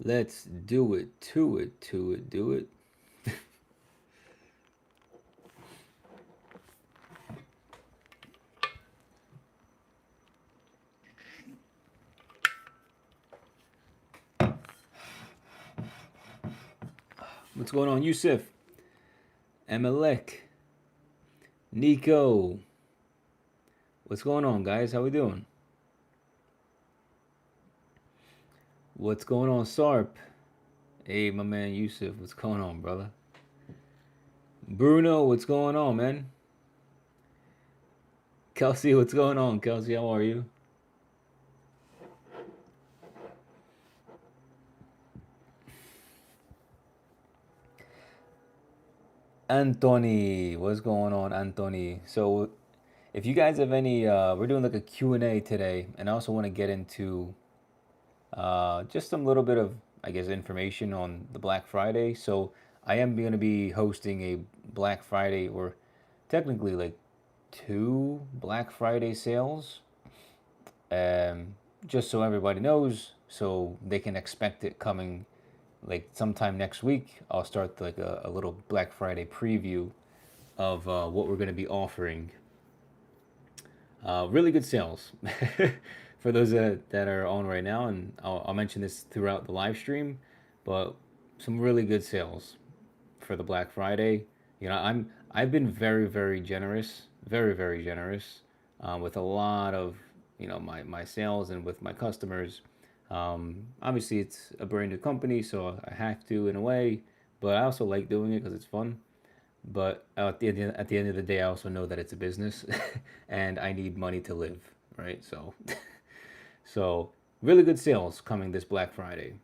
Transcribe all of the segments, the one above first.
Let's do it, do it. What's going on, Yusuf? Emelek, Nico. What's going on, guys? How we doing? What's going on, Sarp? Hey, my man Yusuf. What's going on, brother? Bruno, what's going on, man? Kelsey, what's going on? Kelsey, how are you? Anthony, what's going on, Anthony? So, if you guys have any, we're doing like a Q&A today, and I also want to get into just some little bit of, I guess, information on the Black Friday. So, I am going to be hosting a Black Friday, or technically like two Black Friday sales, um, just so everybody knows, so they can expect it coming like sometime next week. I'll start like a little Black Friday preview of what we're going to be offering. Really good sales for those that are on right now, and I'll mention this throughout the live stream. But some really good sales for the Black Friday. I've been very generous, very generous, with a lot of my sales and with my customers. Obviously, it's a brand new company, so I have to in a way, but I also like doing it because it's fun. But at the end of the day, I also know that it's a business, and I need money to live, right? So really good sales coming this Black Friday.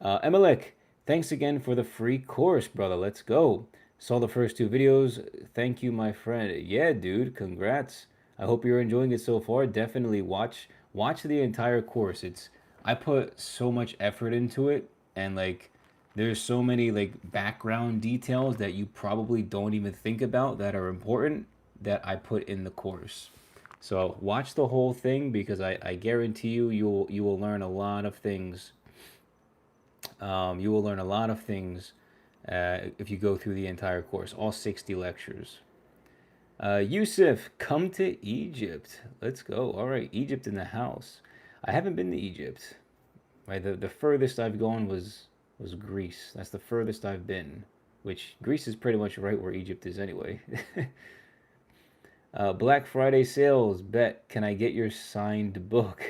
Emelek, thanks again for the free course, brother. Let's go. Saw the first two videos. Thank you, my friend. Yeah, dude, congrats. I hope you're enjoying it so far. Definitely watch the entire course. I put so much effort into it, and like there's so many like background details that you probably don't even think about that are important that I put in the course. So watch the whole thing because I guarantee you will learn a lot of things. You will learn a lot of things if you go through the entire course, all 60 lectures. Yusuf, come to Egypt. Let's go. All right, Egypt in the house. I haven't been to Egypt. Right, the furthest I've gone was Greece. That's the furthest I've been, which Greece is pretty much right where Egypt is anyway. Black Friday sales. Bet. Can I get your signed book?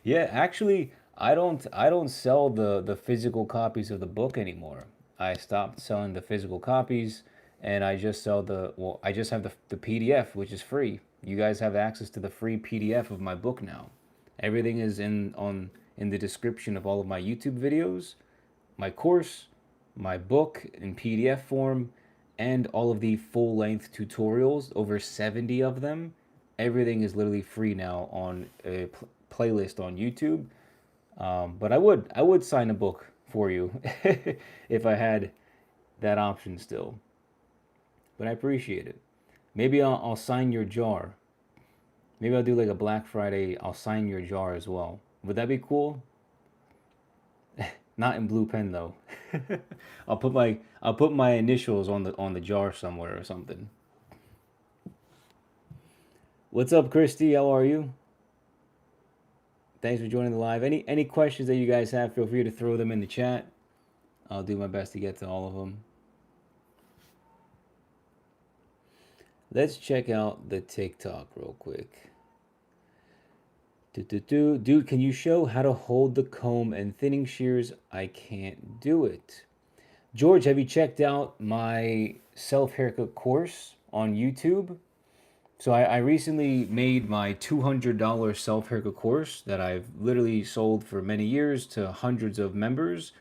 Yeah, actually, I don't sell the physical copies of the book anymore. I stopped selling the physical copies, and I just sell I just have the PDF, which is free. You guys have access to the free PDF of my book now. Everything is in the description of all of my YouTube videos, my course, my book in PDF form, and all of the full length tutorials, over 70 of them. Everything is literally free now on a playlist on YouTube. But I would sign a book for you if I had that option still. But I appreciate it. Maybe I'll sign your jar. Maybe I'll do like a Black Friday. I'll sign your jar as well. Would that be cool? Not in blue pen though. I'll put my initials on the jar somewhere or something. What's up, Christy? How are you? Thanks for joining the live. Any questions that you guys have, feel free to throw them in the chat. I'll do my best to get to all of them. Let's check out the TikTok real quick. Dude, can you show how to hold the comb and thinning shears? I can't do it. George, have you checked out my self haircut course on YouTube? So I recently made my $200 self haircut course that I've literally sold for many years to hundreds of members.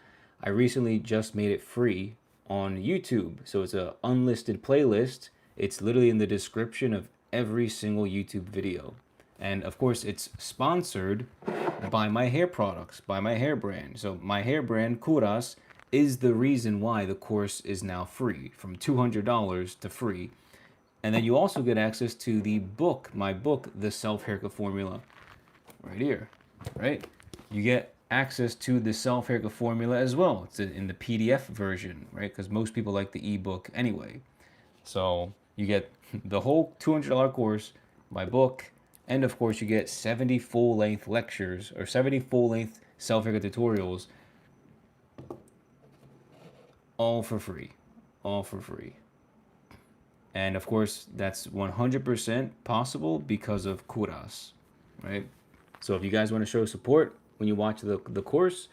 I recently just made it free on YouTube. So it's a unlisted playlist. It's literally in the description of every single YouTube video. And of course, it's sponsored by my hair products, by my hair brand. So my hair brand, Kouras, is the reason why the course is now free, from $200 to free. And then you also get access to the book, my book, The Self Haircut Formula, right here, right? You get access to the Self Haircut Formula as well. It's in the PDF version, right? Because most people like the ebook anyway. So you get the whole $200 course, my book, and of course you get 70 full length lectures or 70 full length self haircut tutorials, all for free. All for free. And of course, that's 100% possible because of Kouras, right? So if you guys want to show support when you watch the course,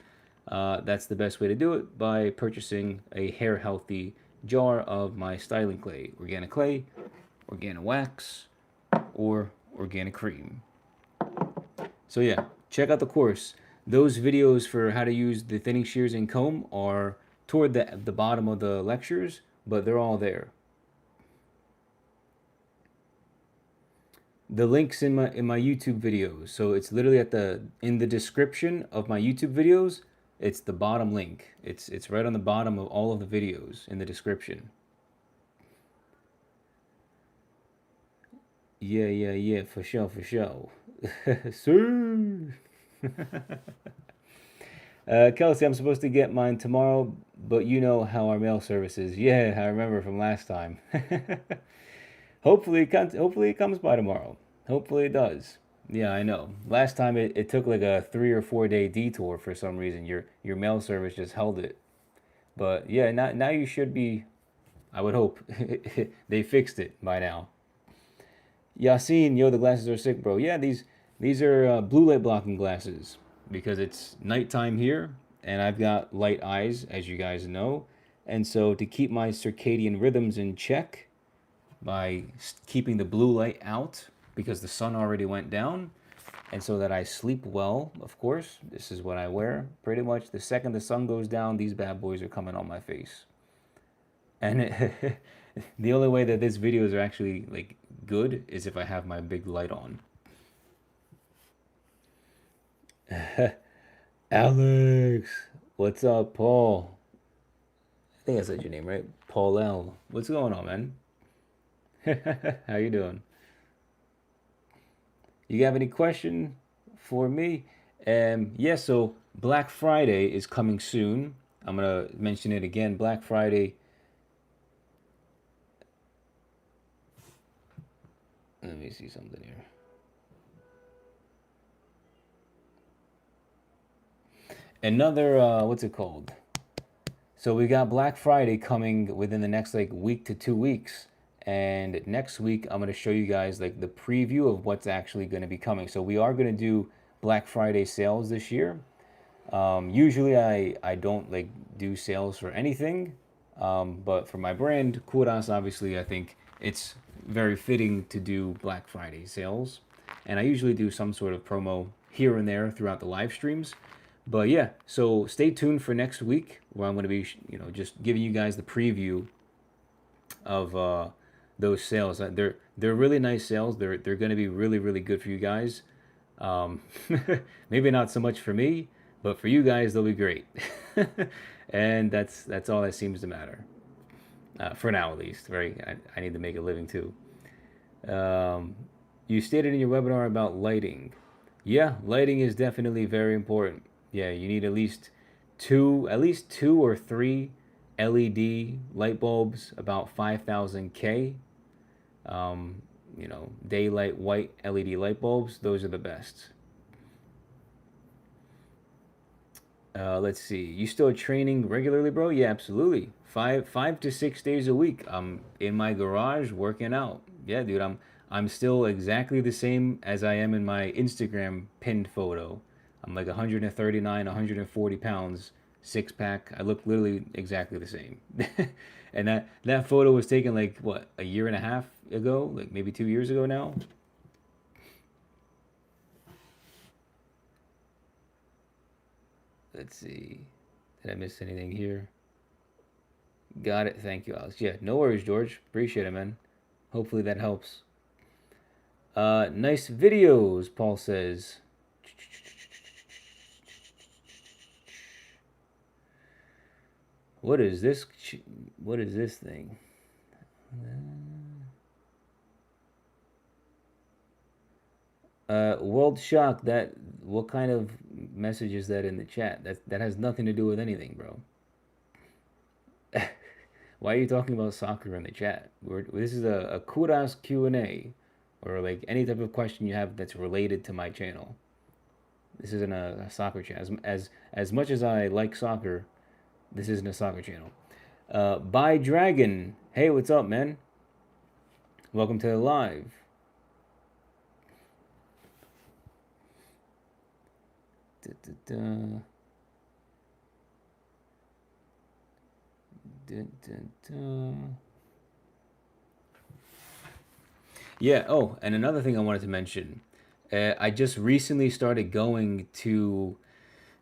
that's the best way to do it by purchasing a hair healthy jar of my styling clay, organic wax, or organic cream. So yeah, check out the course. Those videos for how to use the thinning shears and comb are toward the bottom of the lectures, but they're all there. The links in my YouTube videos. So it's literally at the in the description of my YouTube videos. It's the bottom link. It's right on the bottom of all of the videos in the description. Yeah, for sure, for sure. Sir. Kelsey, I'm supposed to get mine tomorrow, but you know how our mail service is. Yeah, I remember from last time. Hopefully it comes by tomorrow. Hopefully it does. Yeah, I know. Last time it took like a 3 or 4 day detour for some reason. Your mail service just held it. But yeah, now you should be. I would hope they fixed it by now. Yasin, yo, the glasses are sick, bro. Yeah, these are blue light blocking glasses because it's nighttime here and I've got light eyes, as you guys know. And so to keep my circadian rhythms in check by keeping the blue light out because the sun already went down, and so that I sleep well, of course, this is what I wear. Pretty much the second the sun goes down, these bad boys are coming on my face. And the only way that these videos are actually like good is if I have my big light on. Alex, what's up, Paul? I think I said your name right, Paul L. What's going on, man? How you doing? You have any question for me? Yeah, so Black Friday is coming soon. I'm gonna mention it again. Black Friday. Let me see something here. Another what's it called? So we got Black Friday coming within the next like week to 2 weeks. And next week I'm gonna show you guys like the preview of what's actually gonna be coming. So we are gonna do Black Friday sales this year. Usually I don't like do sales for anything, but for my brand Kuras, obviously I think it's very fitting to do Black Friday sales, and I usually do some sort of promo here and there throughout the live streams. But yeah, so stay tuned for next week where I'm going to be just giving you guys the preview of those sales. They're really nice sales. They're going to be really good for you guys. Um, Maybe not so much for me, but for you guys, they'll be great. And that's all that seems to matter for now, at least. Right? I need to make a living too. Um, you stated in your webinar about lighting. Yeah, lighting is definitely very important. Yeah, you need at least two or three LED light bulbs, about 5,000 K. Daylight white LED light bulbs. Those are the best. Let's see. You still training regularly, bro? Yeah, absolutely. Five to 6 days a week. I'm in my garage working out. Yeah, dude. I'm still exactly the same as I am in my Instagram pinned photo. I'm like 139, 140 pounds, six pack. I look literally exactly the same. And that photo was taken like what, a year and a half ago, like maybe 2 years ago now. Let's see. Did I miss anything here? Got it. Thank you, Alex. Yeah, no worries, George. Appreciate it, man. Hopefully that helps. Nice videos, Paul says. What is this? What is this thing? World Shock. That what kind of message is that in the chat? That has nothing to do with anything, bro. Why are you talking about soccer in the chat? This is a Kouras Q&A, or like any type of question you have that's related to my channel. This isn't a soccer channel. As much as I like soccer, this isn't a soccer channel. By Dragon. Hey, what's up, man? Welcome to the live. Da, da, da. Dun, dun, dun. Yeah. Oh, and another thing I wanted to mention. I just recently started going to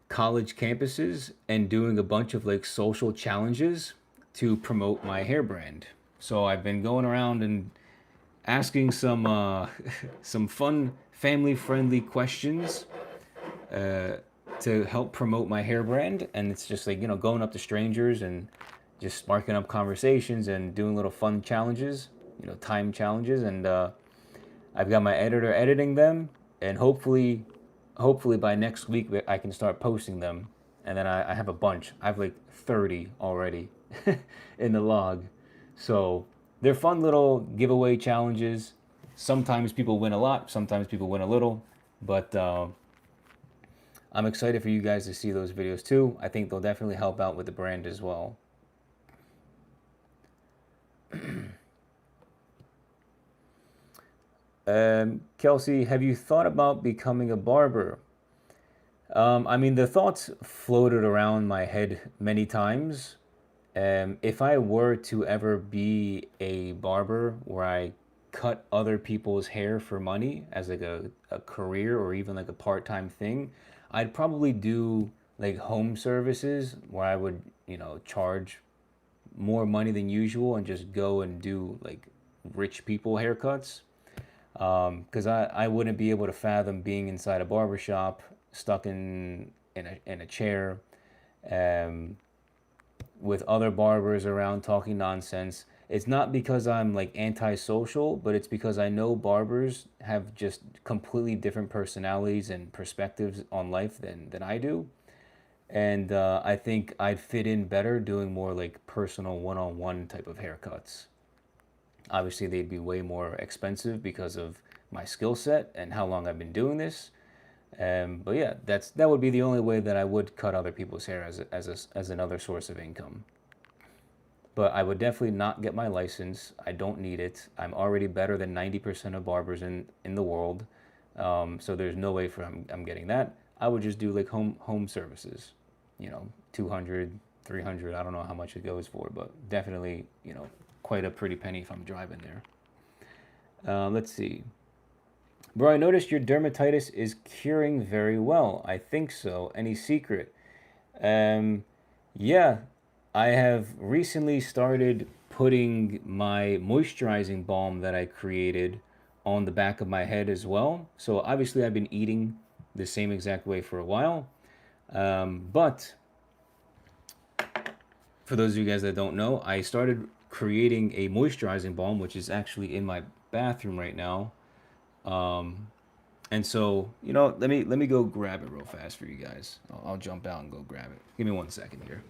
college campuses and doing a bunch of like social challenges to promote my hair brand. So I've been going around and asking some some fun family friendly questions uh, to help promote my hair brand, and it's just like going up to strangers and just sparking up conversations and doing little fun challenges, time challenges, and I've got my editor editing them, and hopefully by next week I can start posting them, and then I have a bunch. I have like 30 already in the log, so they're fun little giveaway challenges. Sometimes people win a lot, sometimes people win a little, but I'm excited for you guys to see those videos too. I think they'll definitely help out with the brand as well. Kelsey, have you thought about becoming a barber? I mean, the thoughts floated around my head many times. If I were to ever be a barber where I cut other people's hair for money as like a career or even like a part-time thing, I'd probably do like home services where I would, charge more money than usual and just go and do like rich people haircuts. Because I wouldn't be able to fathom being inside a barbershop, stuck in a chair, um, with other barbers around talking nonsense. It's not because I'm like antisocial, but it's because I know barbers have just completely different personalities and perspectives on life than I do. And I think I'd fit in better doing more like personal one on one type of haircuts. Obviously, they'd be way more expensive because of my skill set and how long I've been doing this. But yeah, that would be the only way that I would cut other people's hair as another source of income. But I would definitely not get my license. I don't need it. I'm already better than 90% of barbers in the world. So there's no way I'm getting that. I would just do like home services, 200, 300. I don't know how much it goes for, but definitely, quite a pretty penny if I'm driving there. Let's see. Bro, I noticed your dermatitis is curing very well. I think so. Any secret? Um, yeah, I have recently started putting my moisturizing balm that I created on the back of my head as well. So obviously, I've been eating the same exact way for a while. But for those of you guys that don't know, I started creating a moisturizing balm, which is actually in my bathroom right now. And so, let me go grab it real fast for you guys. I'll jump out and go grab it. Give me 1 second here.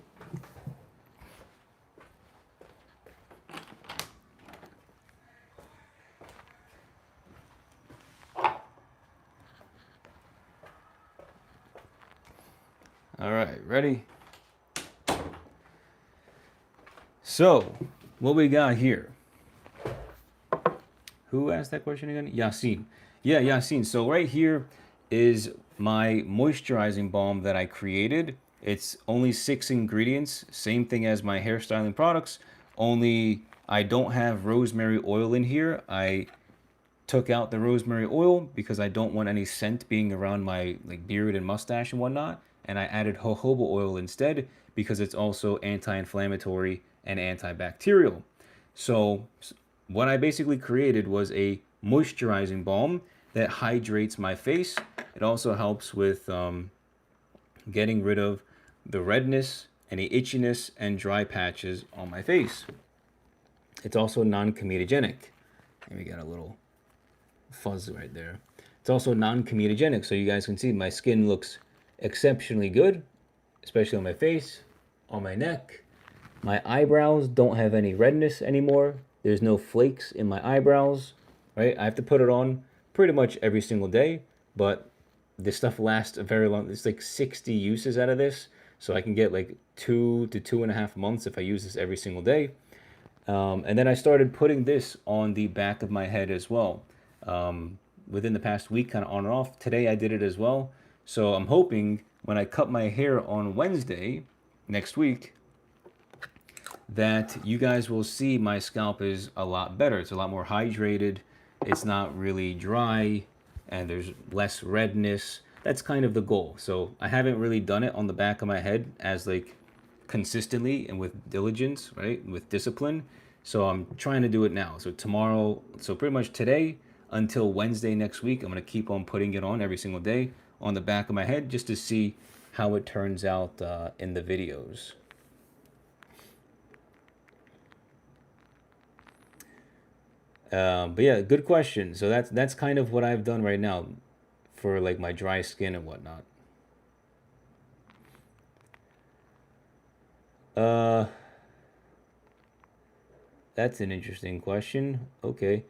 All right, ready? So, what we got here? Who asked that question again? Yasin. Yeah, Yasin. So right here is my moisturizing balm that I created. It's only 6 ingredients, same thing as my hairstyling products, only I don't have rosemary oil in here. I took out the rosemary oil because I don't want any scent being around my like beard and mustache and whatnot. And I added jojoba oil instead because it's also anti-inflammatory and antibacterial. So what I basically created was a moisturizing balm that hydrates my face. It also helps with getting rid of the redness, any itchiness, and dry patches on my face. It's also non-comedogenic. And we got a little fuzz right there. It's also non-comedogenic, so you guys can see my skin looks exceptionally good, especially on my face, on my neck. My eyebrows don't have any redness anymore. There's no flakes in my eyebrows, right? I have to put it on pretty much every single day, but this stuff lasts a very long. It's like 60 uses out of this, so I can get like 2 to 2.5 months if I use this every single day. And then I started putting this on the back of my head as well. Within the past week, kind of on and off. Today I did it as well. So I'm hoping when I cut my hair on Wednesday next week, that you guys will see my scalp is a lot better. It's a lot more hydrated. It's not really dry, and there's less redness. That's kind of the goal. So I haven't really done it on the back of my head as like consistently and with diligence, right? With discipline. So I'm trying to do it now. So tomorrow, so pretty much today until Wednesday next week, I'm going to keep on putting it on every single day on the back of my head just to see how it turns out in the videos. But yeah, good question. So that's kind of what I've done right now for like my dry skin and whatnot. Uh, that's an interesting question. Okay.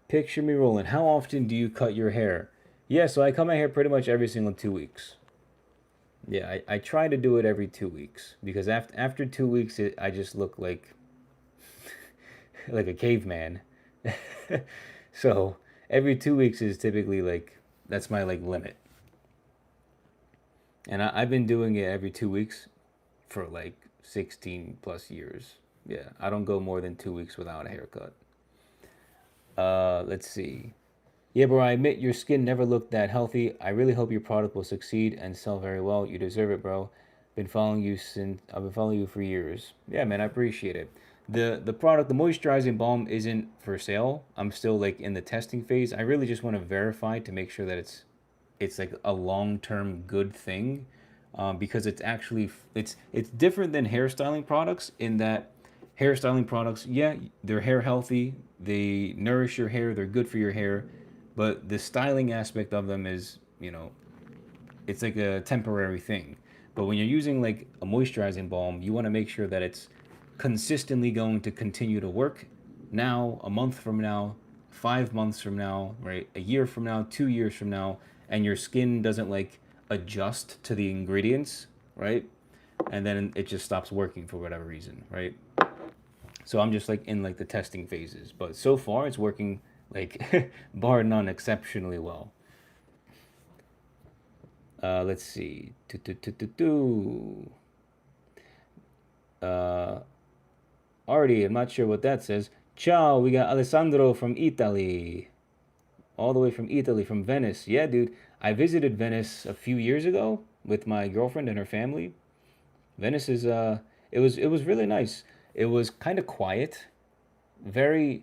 Picture me rolling. How often do you cut your hair? Yeah, so I cut my hair pretty much every single 2 weeks. Yeah, I try to do it every 2 weeks because after 2 weeks I just look like a caveman. So every 2 weeks is typically like that's my like limit. And I've been doing it every 2 weeks for like 16 plus years. Yeah, I don't go more than 2 weeks without a haircut. Let's see. Yeah, bro, I admit your skin never looked that healthy. I really hope your product will succeed and sell very well. You deserve it, bro. I've been following you for years. Yeah, man, I appreciate it. The product, the moisturizing balm isn't for sale. I'm still like in the testing phase. I really just want to verify to make sure that it's like a long-term good thing, because it's actually it's different than hairstyling products in that hairstyling products, yeah, they're hair healthy, they nourish your hair, they're good for your hair, but the styling aspect of them is, it's like a temporary thing. But when you're using like a moisturizing balm, you want to make sure that it's consistently going to continue to work now, a month from now, 5 months from now, right? A year from now, 2 years from now, and your skin doesn't like adjust to the ingredients, right? And then it just stops working for whatever reason, right? So I'm just like in like the testing phases, but so far it's working like bar none exceptionally well. Let's see. Uh, Already, I'm not sure what that says. Ciao, we got Alessandro from Italy. All the way from Italy, from Venice. Yeah, dude. I visited Venice a few years ago with my girlfriend and her family. Venice is it was really nice. It was kind of quiet. Very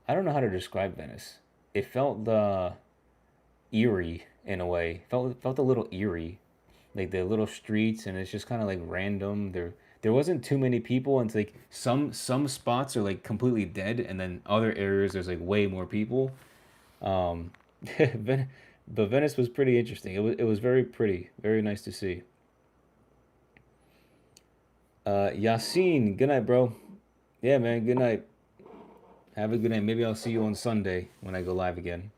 I don't know how to describe Venice. It felt eerie in a way. Felt a little eerie, like the little streets, and it's just kind of like random. There wasn't too many people, and it's like some spots are like completely dead, and then other areas there's like way more people. Um, but Venice was pretty interesting. It was very pretty, very nice to see. Yassine, good night, bro. Yeah, man, good night. Have a good night. Maybe I'll see you on Sunday when I go live again.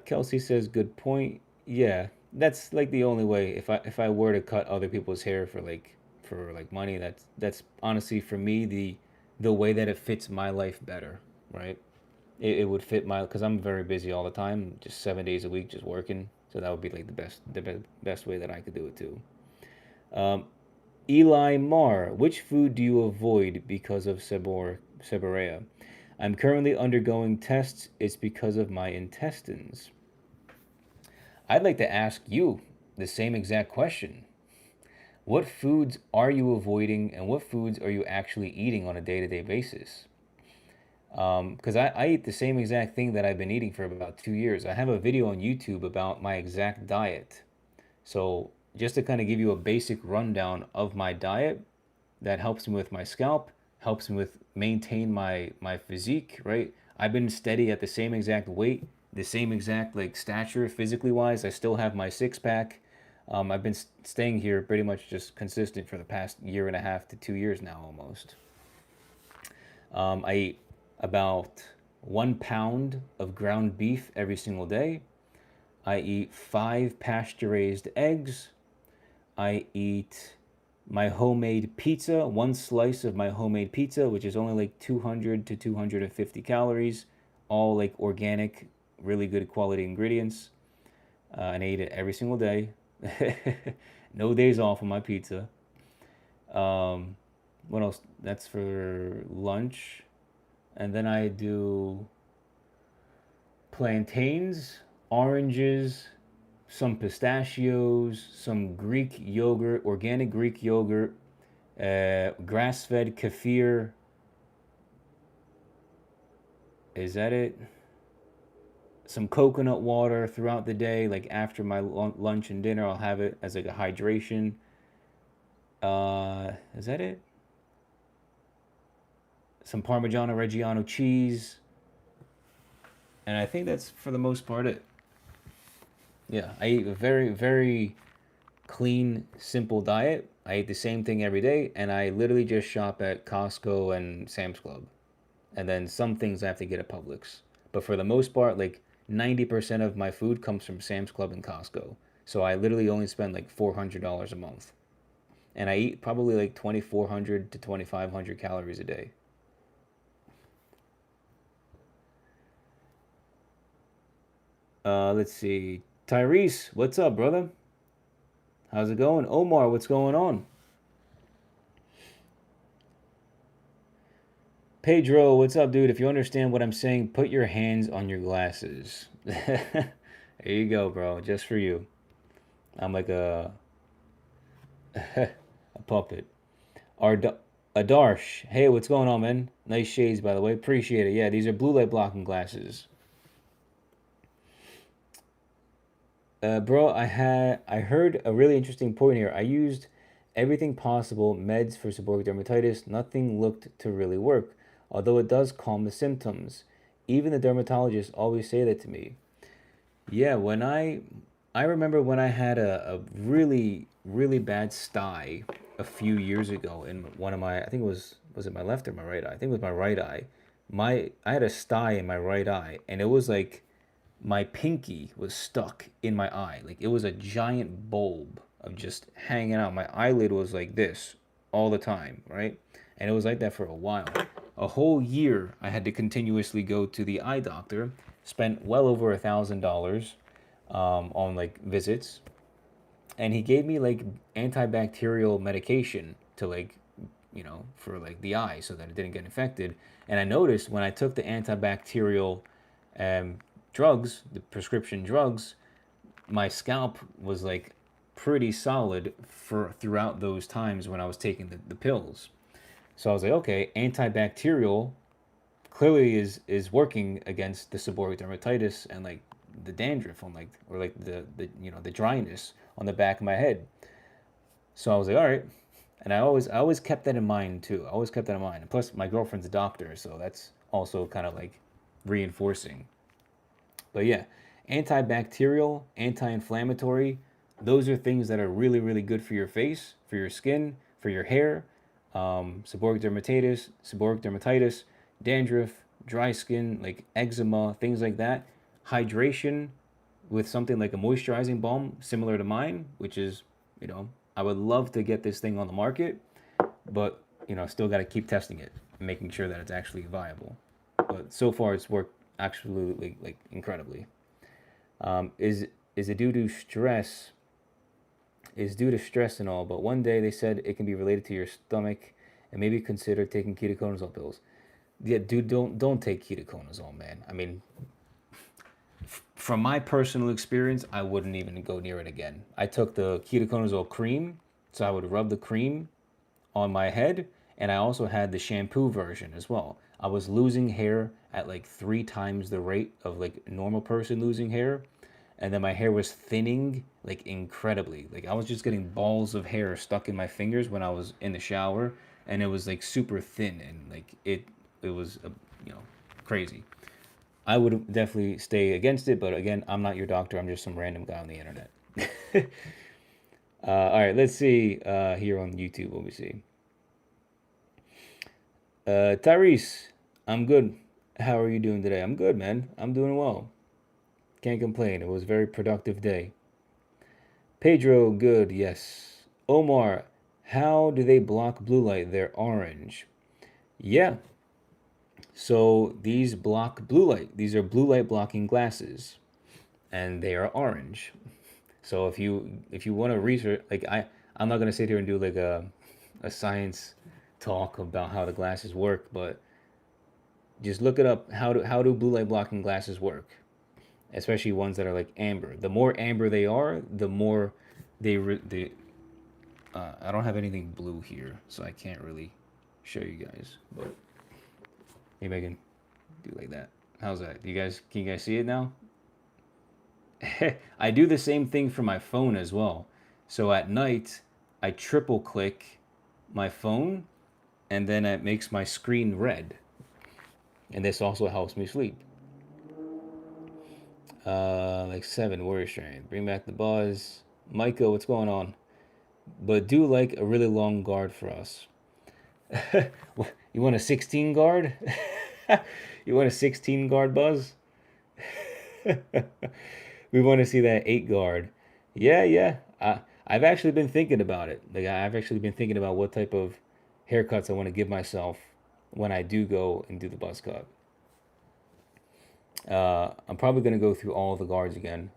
Kelsey says, "Good point." Yeah, that's like the only way. If I were to cut other people's hair for like money, that's honestly for me the way that it fits my life better, right? It would fit my because I'm very busy all the time, just 7 days a week, just working. So that would be like the best way that I could do it too. Um, Eli Marr, which food do you avoid because of seborrhea? I'm currently undergoing tests. It's because of my intestines. I'd like to ask you the same exact question. What foods are you avoiding and what foods are you actually eating on a day to day basis? Because I eat the same exact thing that I've been eating for about 2 years. I have a video on YouTube about my exact diet. So, just to kind of give you a basic rundown of my diet, that helps me with my scalp, helps me maintain my physique, right? I've been steady at the same exact weight, the same exact like stature physically wise. I still have my six pack. I've been staying here pretty much just consistent for the past year and a half to 2 years now almost. I eat about 1 pound of ground beef every single day. I eat five pasture raised eggs. I eat my homemade pizza, one slice of my homemade pizza, which is only like 200 to 250 calories, all like organic, really good quality ingredients. And I eat it every single day. No days off on my pizza. Um, what else? That's for lunch. And then I do plantains, oranges, some pistachios, some Greek yogurt, organic Greek yogurt, grass-fed kefir. Is that it? Some coconut water throughout the day. Like after my lunch and dinner, I'll have it as like a hydration. Is that it? Some Parmigiano Reggiano cheese, and I think that's for the most part it. Yeah, I eat a very, very clean, simple diet. I eat the same thing every day, and I literally just shop at Costco and Sam's Club. And then some things I have to get at Publix. But for the most part, like 90% of my food comes from Sam's Club and Costco. So I literally only spend like $400 a month. And I eat probably like 2,400 to 2,500 calories a day. Let's see. Tyrese, what's up, brother? How's it going? Omar, what's going on? Pedro, what's up, dude? If you understand what I'm saying, put your hands on your glasses. There you go, bro. Just for you. I'm like a puppet. Ard- Adarsh, hey, what's going on, man? Nice shades, by the way. Appreciate it. Yeah, these are blue light blocking glasses. Bro, I heard a really interesting point here. I used everything possible meds for seborrheic dermatitis. Nothing looked to really work, although it does calm the symptoms. Even the dermatologists always say that to me. Yeah, I remember when I had a really really bad sty a few years ago in one of my, I think was it my left or my right eye? I think it was my right eye. I had a sty in my right eye, and it was like my pinky was stuck in my eye. Like it was a giant bulb of just hanging out. My eyelid was like this all the time, right? And it was like that for a while. A whole year I had to continuously go to the eye doctor, spent well over $1,000 on like visits, and he gave me like antibacterial medication to like, for like the eye so that it didn't get infected. And I noticed when I took the antibacterial um, drugs, the prescription drugs, my scalp was like pretty solid for throughout those times when I was taking the pills. So I was like, okay, antibacterial clearly is working against the seborrheic dermatitis and like the dandruff on like, or like the dryness on the back of my head. So I was like, all right. And I always kept that in mind too. I always kept that in mind. And plus my girlfriend's a doctor, so that's also kind of like reinforcing. But yeah, antibacterial, anti-inflammatory, those are things that are really, really good for your face, for your skin, for your hair. Seborrheic dermatitis, dandruff, dry skin, like eczema, things like that. Hydration with something like a moisturizing balm similar to mine, which is, I would love to get this thing on the market, but still got to keep testing it and making sure that it's actually viable. But so far, it's worked absolutely like incredibly. Is it due to stress? Is due to stress and all, but one day they said it can be related to your stomach and maybe consider taking ketoconazole pills. Yeah, dude, don't take ketoconazole, man. I mean, from my personal experience, I wouldn't even go near it again. I took the ketoconazole cream, so I would rub the cream on my head, and I also had the shampoo version as well. I was losing hair at like 3 times the rate of like a normal person losing hair, and then my hair was thinning like incredibly. Like I was just getting balls of hair stuck in my fingers when I was in the shower, and it was like super thin and like it was you know crazy. I would definitely stay against it, but again, I'm not your doctor. I'm just some random guy on the internet. All right, let's see here on YouTube what we see. Tyrese, I'm good. How are you doing today? I'm good, man. I'm doing well. Can't complain. It was a very productive day. Pedro, good, yes. Omar, how do they block blue light? They're orange. Yeah, so these block blue light. These are blue light blocking glasses, and they are orange. So if you want to research, like I'm not gonna sit here and do like a science talk about how the glasses work, but just look it up. How do blue light blocking glasses work? Especially ones that are like amber. The more amber they are, the more they. I don't have anything blue here, so I can't really show you guys. But maybe I can do like that. How's that? Can you guys see it now? I do the same thing for my phone as well. So at night, I triple click my phone, and then it makes my screen red. And this also helps me sleep. Like 7 warrior strength. Bring back the buzz. Micah, what's going on? But do like a really long guard for us. You want a 16 guard? You want a 16 guard buzz? We want to see that 8 guard. Yeah, yeah. I've actually been thinking about it. Like I've actually been thinking about what type of haircuts I want to give myself when I do go and do the buzz cut. I'm probably gonna go through all the guards again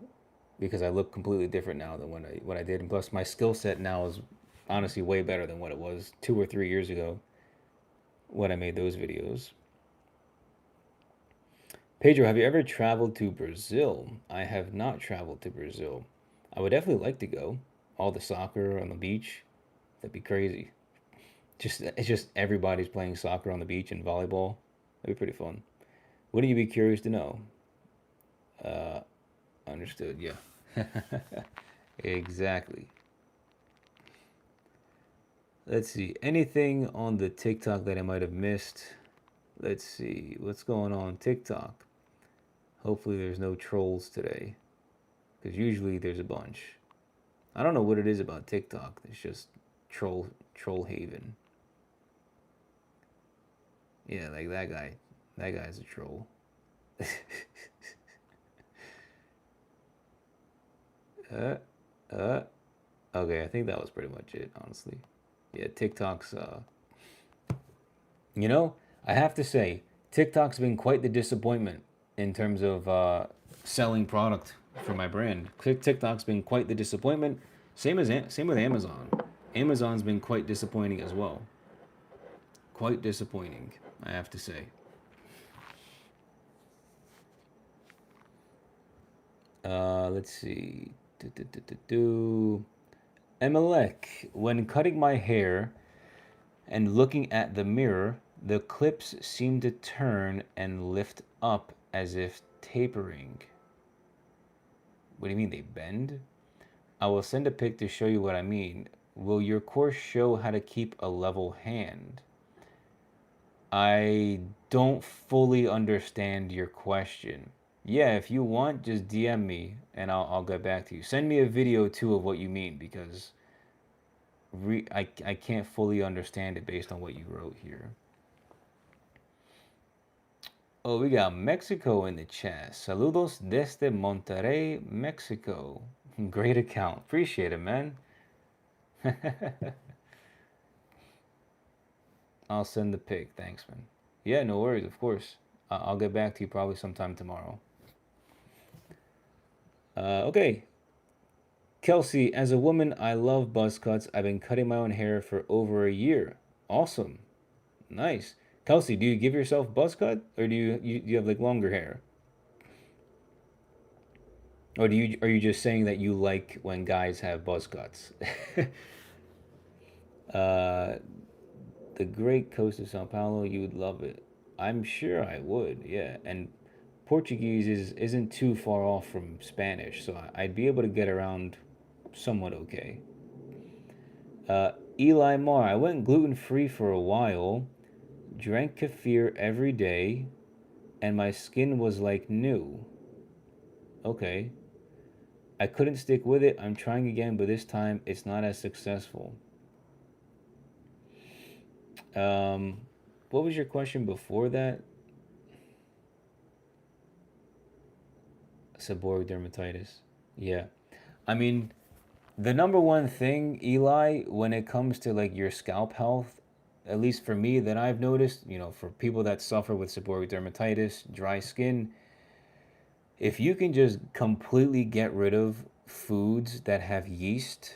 because I look completely different now than when I did, and plus my skill set now is honestly way better than what it was 2 or 3 years ago when I made those videos. Pedro, have you ever traveled to Brazil? I have not traveled to Brazil. I would definitely like to go. All the soccer on the beach, that'd be crazy. It's just everybody's playing soccer on the beach and volleyball. That'd be pretty fun. Wouldn't you be curious to know? Uh, Understood. Yeah. Exactly. Let's see. Anything on the TikTok that I might have missed? Let's see. What's going on TikTok? Hopefully there's no trolls today, because usually there's a bunch. I don't know what it is about TikTok. It's just troll haven. Yeah, like that guy. That guy's a troll. uh, uh. Okay, I think that was pretty much it, honestly. Yeah, TikTok's. You know, I have to say, TikTok's been quite the disappointment in terms of selling product for my brand. TikTok's been quite the disappointment. Same with Amazon. Amazon's been quite disappointing as well. Quite disappointing, I have to say. Let's see. Emelec, when cutting my hair and looking at the mirror, the clips seem to turn and lift up as if tapering. What do you mean they bend? I will send a pic to show you what I mean. Will your course show how to keep a level hand? I don't fully understand your question. Yeah, if you want, just DM me and I'll get back to you. Send me a video too of what you mean because I can't fully understand it based on what you wrote here. Oh, we got Mexico in the chat. Saludos desde Monterrey, Mexico. Great account. Appreciate it, man. I'll send the pic. Thanks, man. Yeah, no worries, of course. I'll get back to you probably sometime tomorrow. Okay. Kelsey, as a woman, I love buzz cuts. I've been cutting my own hair for over a year. Awesome. Nice. Kelsey, do you give yourself buzz cut or do you have like longer hair? Or are you just saying that you like when guys have buzz cuts? uh, the Great Coast of Sao Paulo, you would love it. I'm sure I would. Yeah, and Portuguese isn't too far off from Spanish, so I'd be able to get around somewhat okay. Eli Mar, I went gluten free for a while, drank kefir every day, and my skin was like new. Okay. I couldn't stick with it. I'm trying again, but this time it's not as successful. Um, what was your question before that? Seborrheic dermatitis. Yeah. I mean, the number one thing, Eli, when it comes to like your scalp health, at least for me that I've noticed, for people that suffer with seborrheic dermatitis, dry skin, if you can just completely get rid of foods that have yeast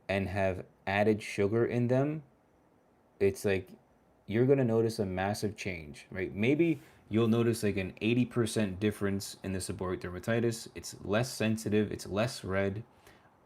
and have added sugar in them, it's like you're going to notice a massive change, right? Maybe you'll notice like an 80% difference in the seborrheic dermatitis. It's less sensitive, it's less red.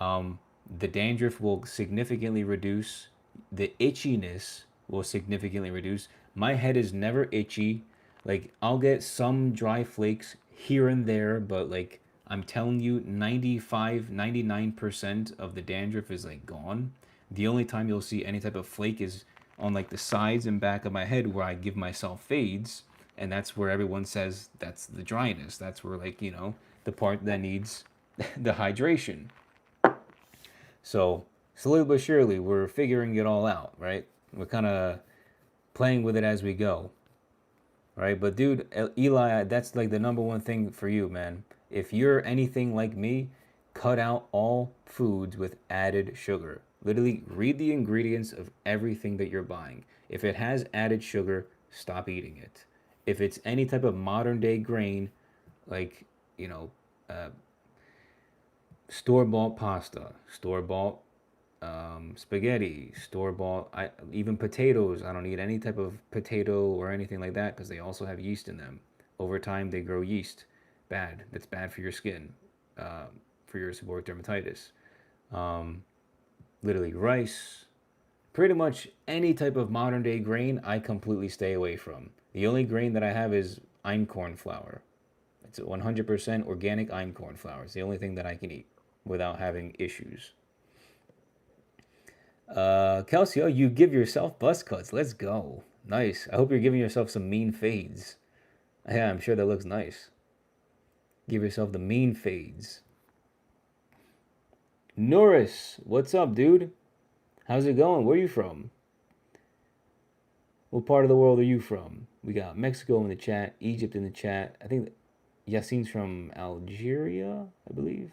Um, the dandruff will significantly reduce. The itchiness will significantly reduce. My head is never itchy. Like, I'll get some dry flakes here and there, but like, I'm telling you, 95, 99% of the dandruff is like gone. The only time you'll see any type of flake is on like the sides and back of my head where I give myself fades. And that's where everyone says that's the dryness. That's where, like, the part that needs the hydration. So slowly but surely, we're figuring it all out, right? We're kind of playing with it as we go, right? But dude, Eli, that's like the number one thing for you, man. If you're anything like me, cut out all foods with added sugar. Literally, read the ingredients of everything that you're buying. If it has added sugar, stop eating it. If it's any type of modern day grain, like, you know, uh, store bought pasta, store bought spaghetti, store bought, even potatoes. I don't eat any type of potato or anything like that because they also have yeast in them. Over time, they grow yeast. Bad. That's bad for your skin, for your seborrheic dermatitis. Um, Literally, rice, pretty much any type of modern day grain, I completely stay away from. The only grain that I have is einkorn flour. It's 100% organic einkorn flour. It's the only thing that I can eat without having issues. Kelsey, oh, you give yourself buzz cuts. Let's go. Nice. I hope you're giving yourself some mean fades. Yeah, I'm sure that looks nice. Give yourself the mean fades. Norris, what's up, dude? How's it going? Where are you from? What part of the world are you from? We got Mexico in the chat, Egypt in the chat. I think Yassine's from Algeria, I believe.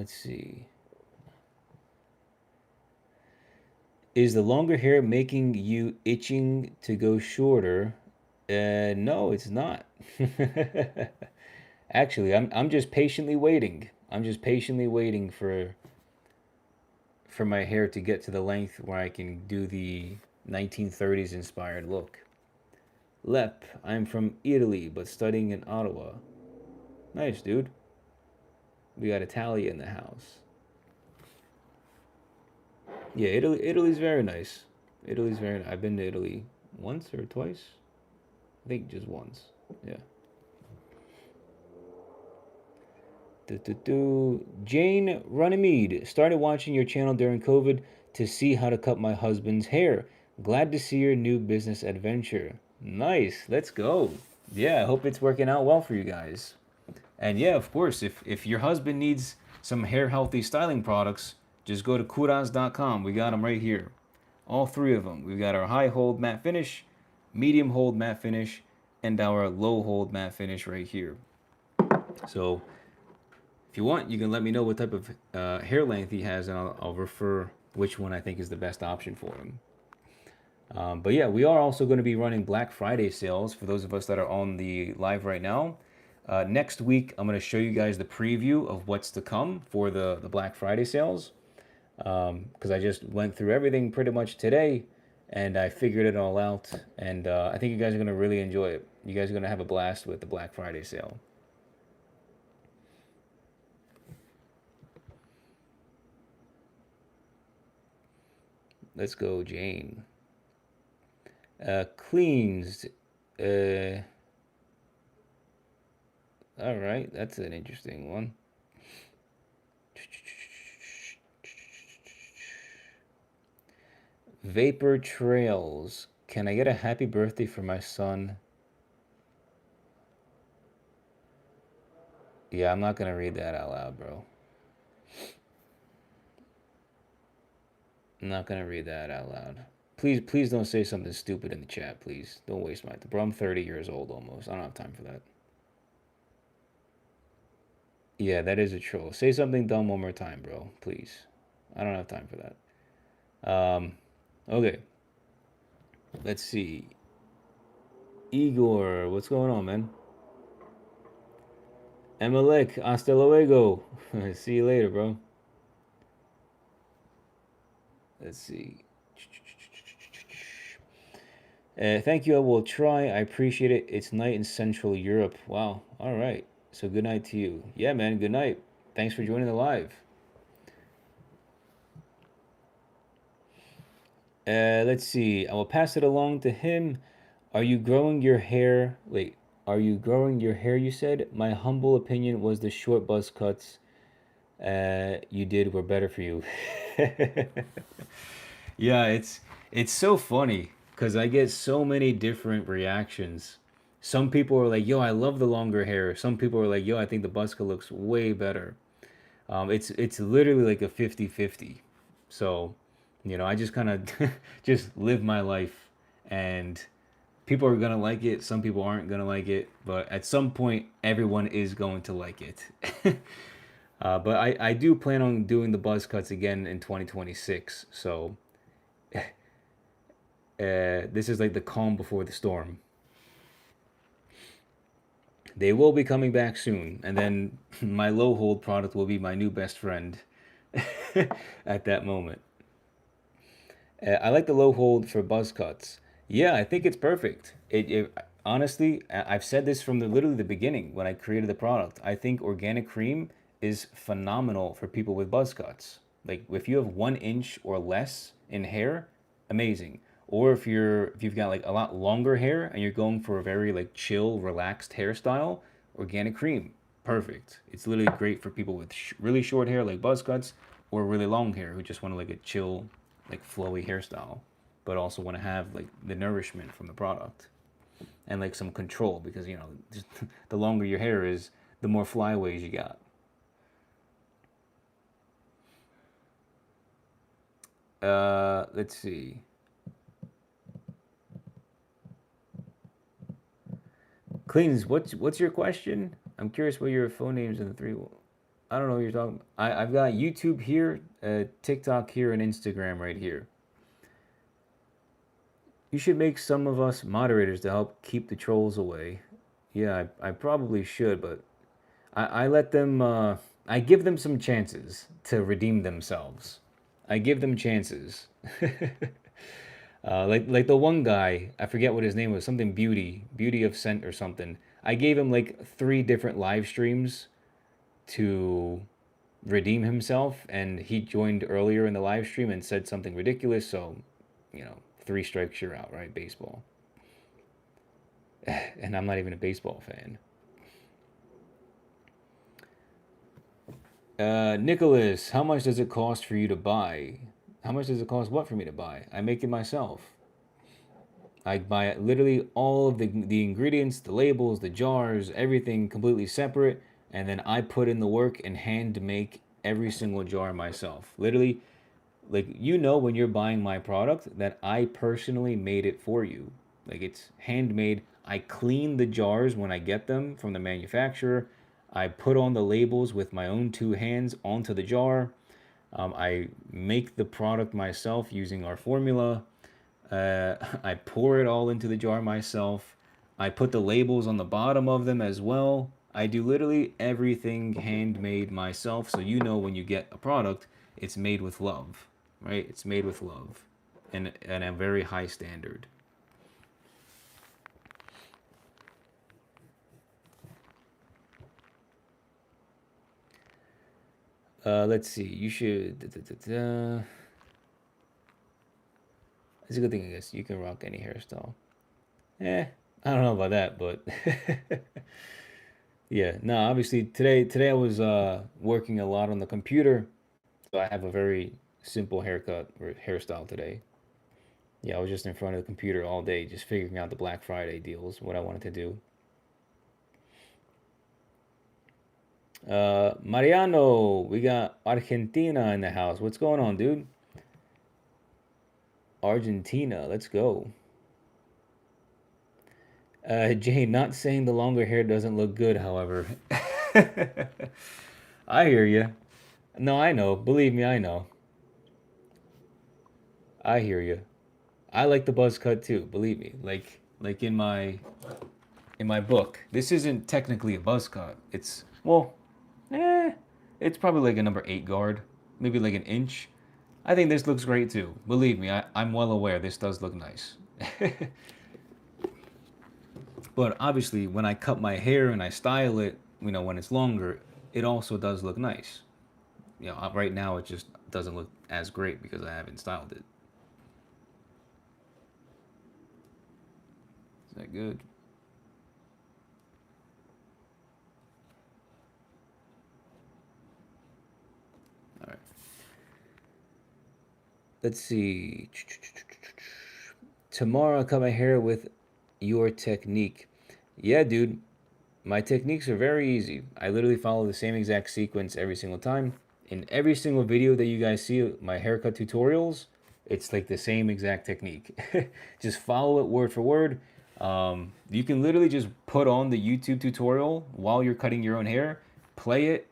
Let's see. Is the longer hair making you itching to go shorter? No, it's not. Actually, I'm just patiently waiting. I'm just patiently waiting for my hair to get to the length where I can do the 1930s inspired look. Lep, I'm from Italy but studying in Ottawa. Nice, dude. We got Italia in the house. Yeah, Italy's very nice. Italy's very nice. I've been to Italy once or twice. I think just once. Yeah. Jane Runnymede started watching your channel during COVID to see how to cut my husband's hair. Glad to see your new business adventure. Nice, let's go. Yeah, I hope it's working out well for you guys. And yeah, of course, if your husband needs some hair healthy styling products, just go to Kouras.com. We got them right here. All three of them. We've got our high hold matte finish, medium hold matte finish, and our low hold matte finish right here. So if you want, you can let me know what type of hair length he has, and I'll refer which one I think is the best option for him. But yeah, we are also going to be running Black Friday sales for those of us that are on the live right now. Next week, I'm going to show you guys the preview of what's to come for the Black Friday sales. Because I just went through everything pretty much today and I figured it all out. And I think you guys are going to really enjoy it. You guys are going to have a blast with the Black Friday sale. Let's go, Jane. Cleansed. Uh, All right, that's an interesting one. Vapor Trails. Can I get a happy birthday for my son? Yeah, I'm not gonna read that out loud, bro. I'm not gonna read that out loud. Please, please don't say something stupid in the chat, please. Don't waste my time. Bro, I'm 30 years old almost. I don't have time for that. Yeah, that is a troll. Say something dumb one more time, bro. Please. I don't have time for that. Okay. Let's see. Igor, what's going on, man? Emelec, hasta luego. See you later, bro. Let's see. Thank you. I will try. I appreciate it. It's night in Central Europe. Wow. All right. So good night to you. Yeah, man. Good night. Thanks for joining the live. Let's see. I will pass it along to him. Are you growing your hair? Wait. Are you growing your hair? You said. My humble opinion was the short buzz cuts you did were better for you. Yeah, it's so funny because I get so many different reactions. Some people are like, "Yo, I love the longer hair." Some people are like, "Yo, I think the buska looks way better." It's literally like a 50-50. So, I just kind of just live my life, and people are gonna like it. Some people aren't gonna like it, but at some point, everyone is going to like it. But I do plan on doing the buzz cuts again in 2026. So this is like the calm before the storm. They will be coming back soon, and then my low hold product will be my new best friend at that moment. I like the low hold for buzz cuts. Yeah, I think it's perfect. It honestly, I've said this from literally the beginning when I created the product. I think organic cream is phenomenal for people with buzz cuts. Like if you have 1 inch or less in hair, amazing. Or if you've got like a lot longer hair and you're going for a very like chill, relaxed hairstyle, organic cream, perfect. It's literally great for people with really short hair like buzz cuts, or really long hair who just want to like a chill, like flowy hairstyle, but also want to have like the nourishment from the product and like some control because just the longer your hair is, the more flyaways you got. Let's see. Cleans, what's your question? I'm curious what your phone names in the three. I don't know what you're talking about. I've got YouTube here, TikTok here, and Instagram right here. You should make some of us moderators to help keep the trolls away. Yeah, I probably should, but I let them. I give them some chances to redeem themselves. I give them chances. Like the one guy, I forget what his name was, something Beauty of Scent or something. I gave him like 3 different live streams to redeem himself, and he joined earlier in the live stream and said something ridiculous. So, 3 strikes you're out, right? Baseball, and I'm not even a baseball fan. Nicholas, how much does it cost for you to buy? How much does it cost what for me to buy? I make it myself. I buy literally all of the ingredients, the labels, the jars, everything completely separate, and then I put in the work and hand make every single jar myself. Literally, like when you're buying my product that I personally made it for you. Like it's handmade. I clean the jars when I get them from the manufacturer. I put on the labels with my own 2 hands onto the jar. I make the product myself using our formula. I pour it all into the jar myself. I put the labels on the bottom of them as well. I do literally everything handmade myself, so when you get a product, it's made with love, right? It's made with love, and a very high standard. Let's see. You should. It's a good thing, I guess. You can rock any hairstyle. I don't know about that, but Yeah, no, obviously today I was working a lot on the computer, so I have a very simple haircut or hairstyle today. Yeah, I was just in front of the computer all day, just figuring out the Black Friday deals, what I wanted to do. Mariano, we got Argentina in the house. What's going on, dude? Argentina, let's go. Jane, not saying the longer hair doesn't look good, however. I hear you. No, I know. Believe me, I know. I hear you. I like the buzz cut too. Believe me. Like in my book, this isn't technically a buzz cut. It's well, eh, it's probably like a number 8 guard, maybe like an inch. I think this looks great too. Believe me, I'm well aware this does look nice. But obviously, when I cut my hair and I style it, when it's longer, it also does look nice. Right now it just doesn't look as great because I haven't styled it. Is that good? All right. Let's see. Tomorrow I'll cut my hair with your technique. Yeah, dude. My techniques are very easy. I literally follow the same exact sequence every single time. In every single video that you guys see, my haircut tutorials, it's like the same exact technique. Just follow it word for word. You can literally just put on the YouTube tutorial while you're cutting your own hair, play it,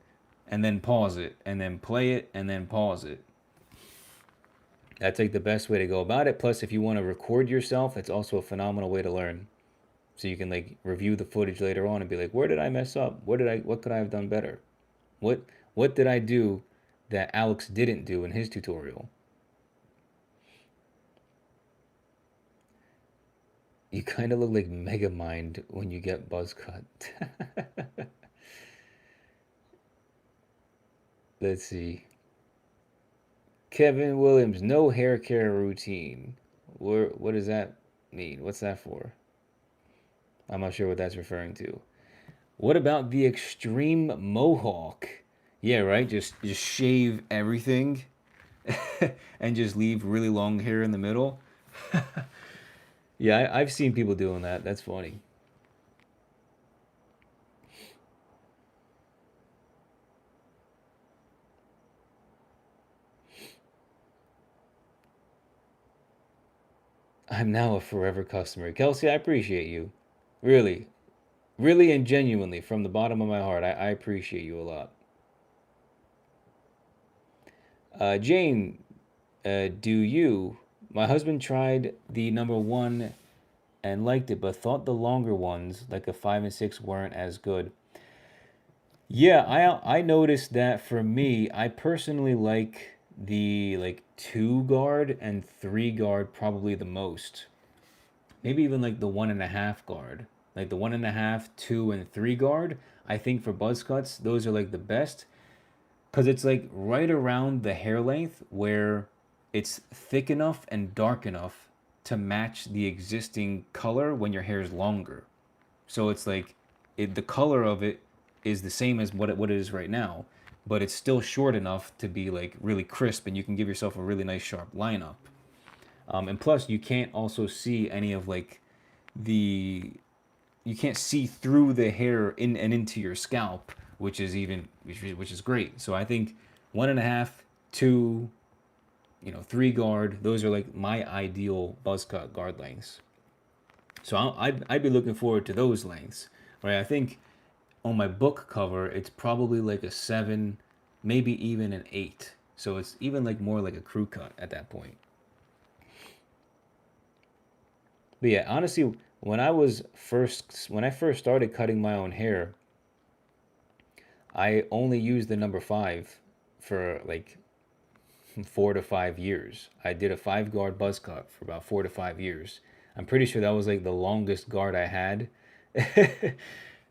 and then pause it, and then play it, and then pause it. That's like the best way to go about it. Plus, if you want to record yourself, that's also a phenomenal way to learn. So you can like review the footage later on and be like, where did I mess up? What could I have done better? What what did I do that Alex didn't do in his tutorial? You kind of look like Megamind when you get buzz cut. Let's see. Kevin Williams, no hair care routine. What does that mean? What's that for? I'm not sure what that's referring to. What about the extreme mohawk? Yeah, right. Just shave everything and just leave really long hair in the middle. Yeah, I've seen people doing that. That's funny. I'm now a forever customer. Kelsey, I appreciate you. Really, really and genuinely from the bottom of my heart, I appreciate you a lot. Jane, do you? My husband tried the number 1 and liked it, but thought the longer ones, like a 5 and 6, weren't as good. Yeah, I noticed that for me, I personally like the like 2 guard and 3 guard probably the most. Maybe even like the 1.5 guard. Like the 1.5, 2, and 3 guard. I think for buzz cuts, those are like the best. Because it's like right around the hair length where it's thick enough and dark enough to match the existing color when your hair is longer. So it's like the color of it is the same as what it is right now, but it's still short enough to be like really crisp, and you can give yourself a really nice sharp lineup. And plus, you can't also see any of like the you can't see through the hair in and into your scalp, which is great. So I think 1.5, 2, 3 guard. Those are like my ideal buzz cut guard lengths. So I'd be looking forward to those lengths, right? I think on my book cover, it's probably like a 7, maybe even an 8. So it's even like more like a crew cut at that point. But yeah, honestly, when I first started cutting my own hair, I only used the number 5 for like 4 to 5 years. I did a 5 guard buzz cut for about 4 to 5 years. I'm pretty sure that was like the longest guard I had.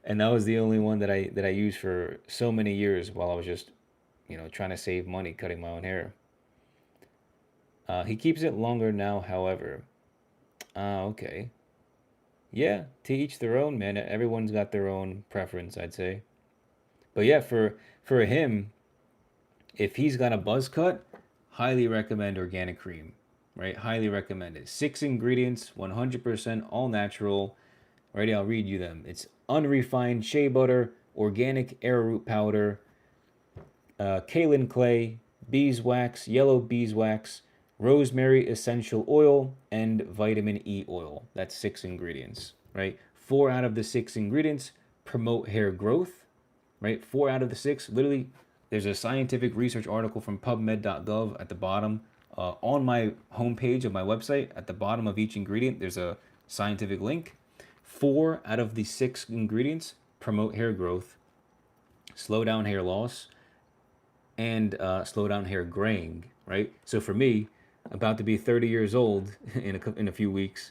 And that was the only one that I used for so many years while I was just, trying to save money cutting my own hair. He keeps it longer now, however. Ah, okay. Yeah, to each their own, man. Everyone's got their own preference, I'd say. But yeah, for him, if he's got a buzz cut, highly recommend organic cream, right? Highly recommend it. 6 ingredients, 100% all natural. Right, I'll read you them. It's unrefined shea butter, organic arrowroot powder, kaolin clay, beeswax, yellow beeswax, rosemary essential oil, and vitamin E oil. That's 6 ingredients, right? 4 out of the 6 ingredients promote hair growth, right? 4 out of the 6, literally, there's a scientific research article from PubMed.gov at the bottom. On my homepage of my website, at the bottom of each ingredient, there's a scientific link. 4 out of the 6 ingredients promote hair growth, slow down hair loss, and slow down hair graying, right? So for me, about to be 30 years old in a few weeks,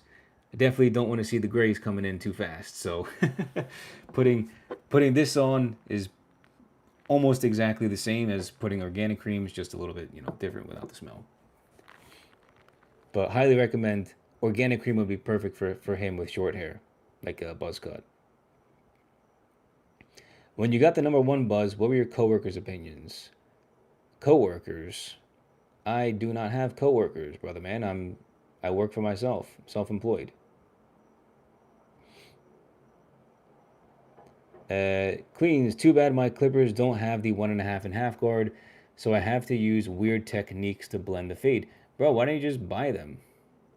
I definitely don't want to see the grays coming in too fast. So putting putting this on is almost exactly the same as putting organic creams, just a little bit, different without the smell. But highly recommend organic cream would be perfect for him with short hair, like a buzz cut. When you got the number one buzz, what were your coworkers' opinions? Coworkers. I do not have coworkers, brother man. I work for myself, self-employed. Queens, too bad my clippers don't have the 1.5 and 1/2 guard, so I have to use weird techniques to blend the fade. Bro, why don't you just buy them?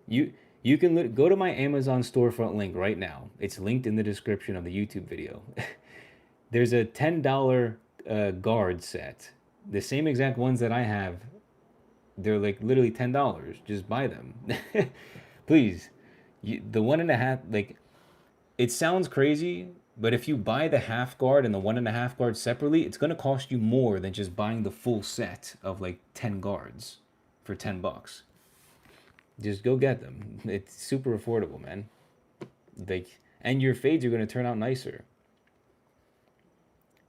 You you can go to my Amazon storefront link right now. It's linked in the description of the YouTube video. There's a $10 guard set. The same exact ones that I have. They're like literally $10. Just buy them. Please. The 1.5, like, it sounds crazy, but if you buy the half guard and the 1.5 guard separately, it's gonna cost you more than just buying the full set of like 10 guards for $10. Just go get them. It's super affordable, man. Like, and your fades are gonna turn out nicer.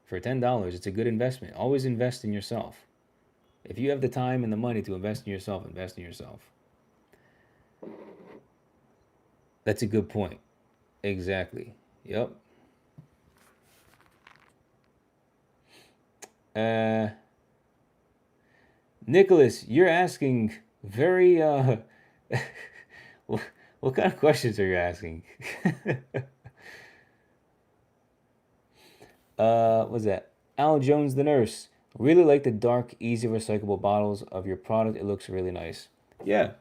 For $10, it's a good investment. Always invest in yourself. If you have the time and the money to invest in yourself, invest in yourself. That's a good point. Exactly. Yep. Uh, Nicholas, you're asking very what kind of questions are you asking? What's that? Al Jones, the nurse. Really like the dark, easy recyclable bottles of your product. It looks really nice. Yeah,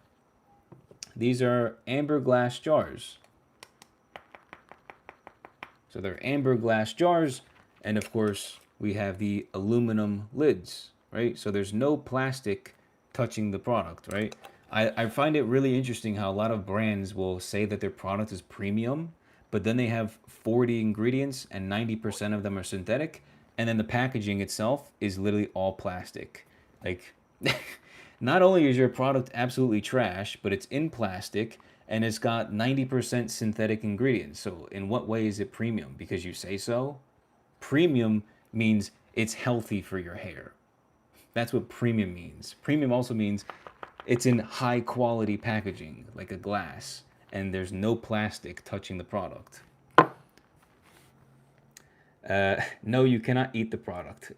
these are amber glass jars. So they're amber glass jars, and of course we have the aluminum lids, right? So there's no plastic touching the product, right? I find it really interesting how a lot of brands will say that their product is premium, but then they have 40 ingredients and 90% of them are synthetic, and then the packaging itself is literally all plastic. Like, not only is your product absolutely trash, but it's in plastic and it's got 90% synthetic ingredients. So, in what way is it premium? Because you say so? Premium means it's healthy for your hair. That's what premium means. Premium also means it's in high quality packaging, like a glass, and there's no plastic touching the product. No, you cannot eat the product.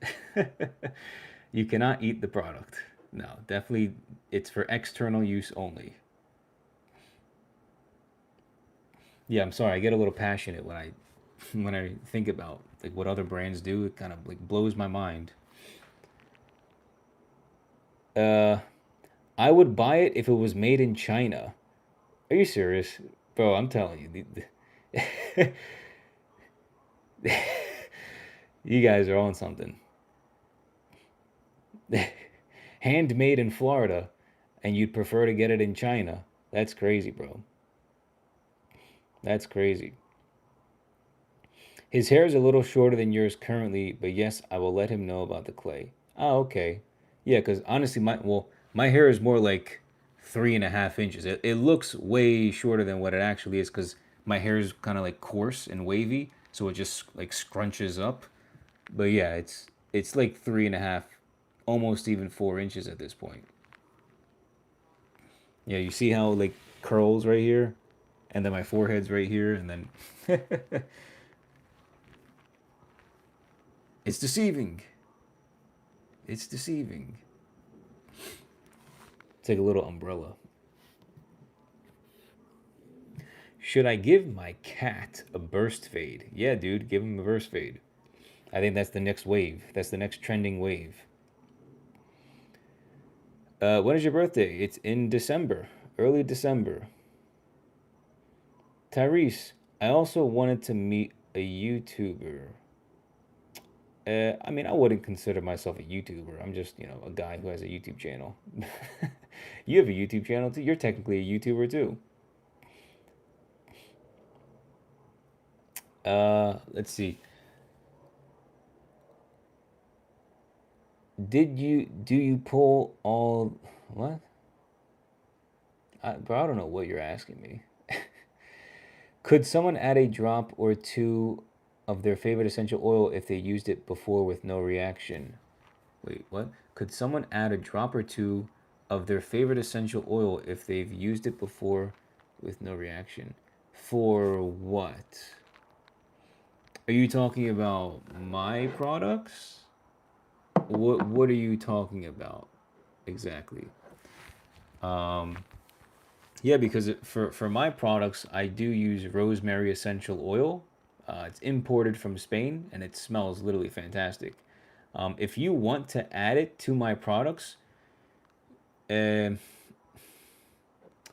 You cannot eat the product. No, definitely, it's for external use only. Yeah, I'm sorry. I get a little passionate when I when I think about like what other brands do. It kind of like blows my mind. Uh, I would buy it if it was made in China. Are you serious, bro? I'm telling you, you guys are on something. Handmade in Florida, and you'd prefer to get it in China. That's crazy, bro. That's crazy. His hair is a little shorter than yours currently, but yes, I will let him know about the clay. Oh, okay. Yeah, because honestly, my hair is more like 3.5 inches. It looks way shorter than what it actually is because my hair is kind of like coarse and wavy, so it just like scrunches up. But yeah, it's like 3.5, almost even 4 inches at this point. Yeah, you see how like curls right here, and then my forehead's right here, and then it's deceiving. It's deceiving. It's like a little umbrella. Should I give my cat a burst fade? Yeah, dude, give him a burst fade. I think that's the next wave. That's the next trending wave. When is your birthday? It's in December, early December. Tyrese, I also wanted to meet a YouTuber. I mean, I wouldn't consider myself a YouTuber. I'm just, a guy who has a YouTube channel. You have a YouTube channel too. You're technically a YouTuber too. Let's see. Do you pull all what? Bro, I don't know what you're asking me. Could someone add a drop or two of their favorite essential oil if they used it before with no reaction? Wait, what? Could someone add a drop or two of their favorite essential oil if they've used it before with no reaction? For what? Are you talking about my products? What are you talking about exactly? Um, yeah, because for my products, I do use rosemary essential oil. It's imported from Spain and it smells literally fantastic. If you want to add it to my products, um,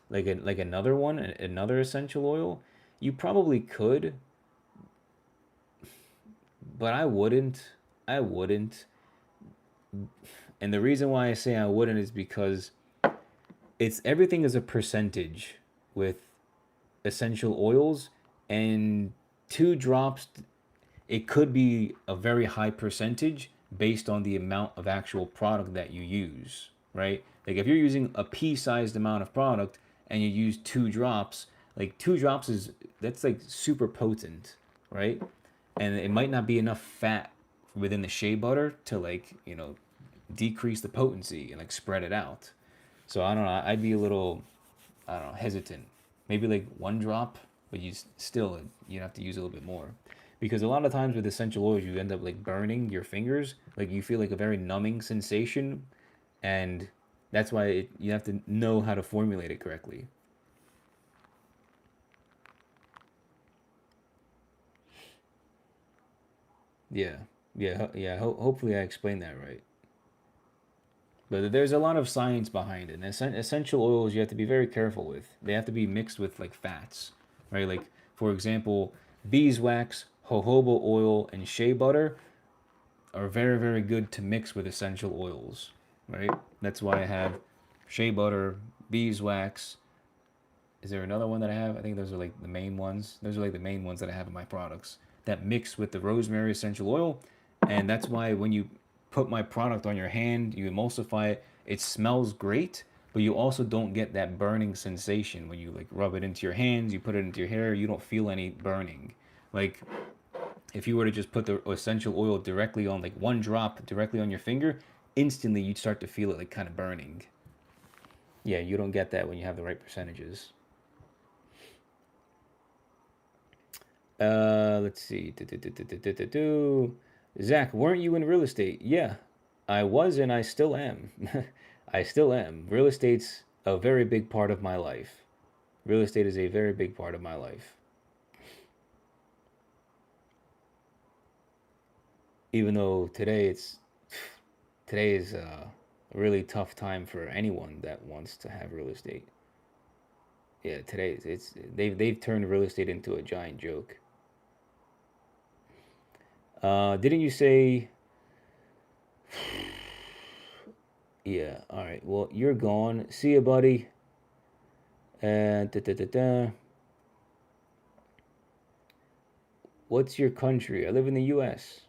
like another one, another essential oil, you probably could, but I wouldn't. I wouldn't. And the reason why I say I wouldn't is because it's everything is a percentage with essential oils, and two drops, it could be a very high percentage based on the amount of actual product that you use, right? Like if you're using a pea-sized amount of product and you use two drops, like two drops is that's like super potent, right? And it might not be enough fat within the shea butter to like, decrease the potency and like spread it out. So I don't know, I'd be a little, I don't know, hesitant. Maybe like one drop, but you have to use a little bit more. Because a lot of times with essential oils, you end up like burning your fingers. Like you feel like a very numbing sensation, and that's why you have to know how to formulate it correctly. Yeah, yeah. Hopefully, I explained that right. But there's a lot of science behind it. And essential oils you have to be very careful with. They have to be mixed with like fats, right? Like for example, beeswax, jojoba oil, and shea butter are very very good to mix with essential oils, right? That's why I have shea butter, beeswax. Is there another one that I have? I think those are like the main ones. Those are like the main ones that I have in my products that mix with the rosemary essential oil. And that's why when you put my product on your hand, you emulsify it, it smells great, but you also don't get that burning sensation when you like rub it into your hands, you put it into your hair, you don't feel any burning. Like if you were to just put the essential oil directly on like one drop directly on your finger, instantly you'd start to feel it like kind of burning. Yeah, you don't get that when you have the right percentages. Let's see. Zach, weren't you in real estate? Yeah, I was and I still am. I still am. Real estate's a very big part of my life. Real estate is a very big part of my life. Even though today is a really tough time for anyone that wants to have real estate. Yeah, today they've turned real estate into a giant joke. Didn't you say? Yeah. All right. Well, you're gone. See you, buddy. Da, da, da, da. What's your country? I live in the U.S.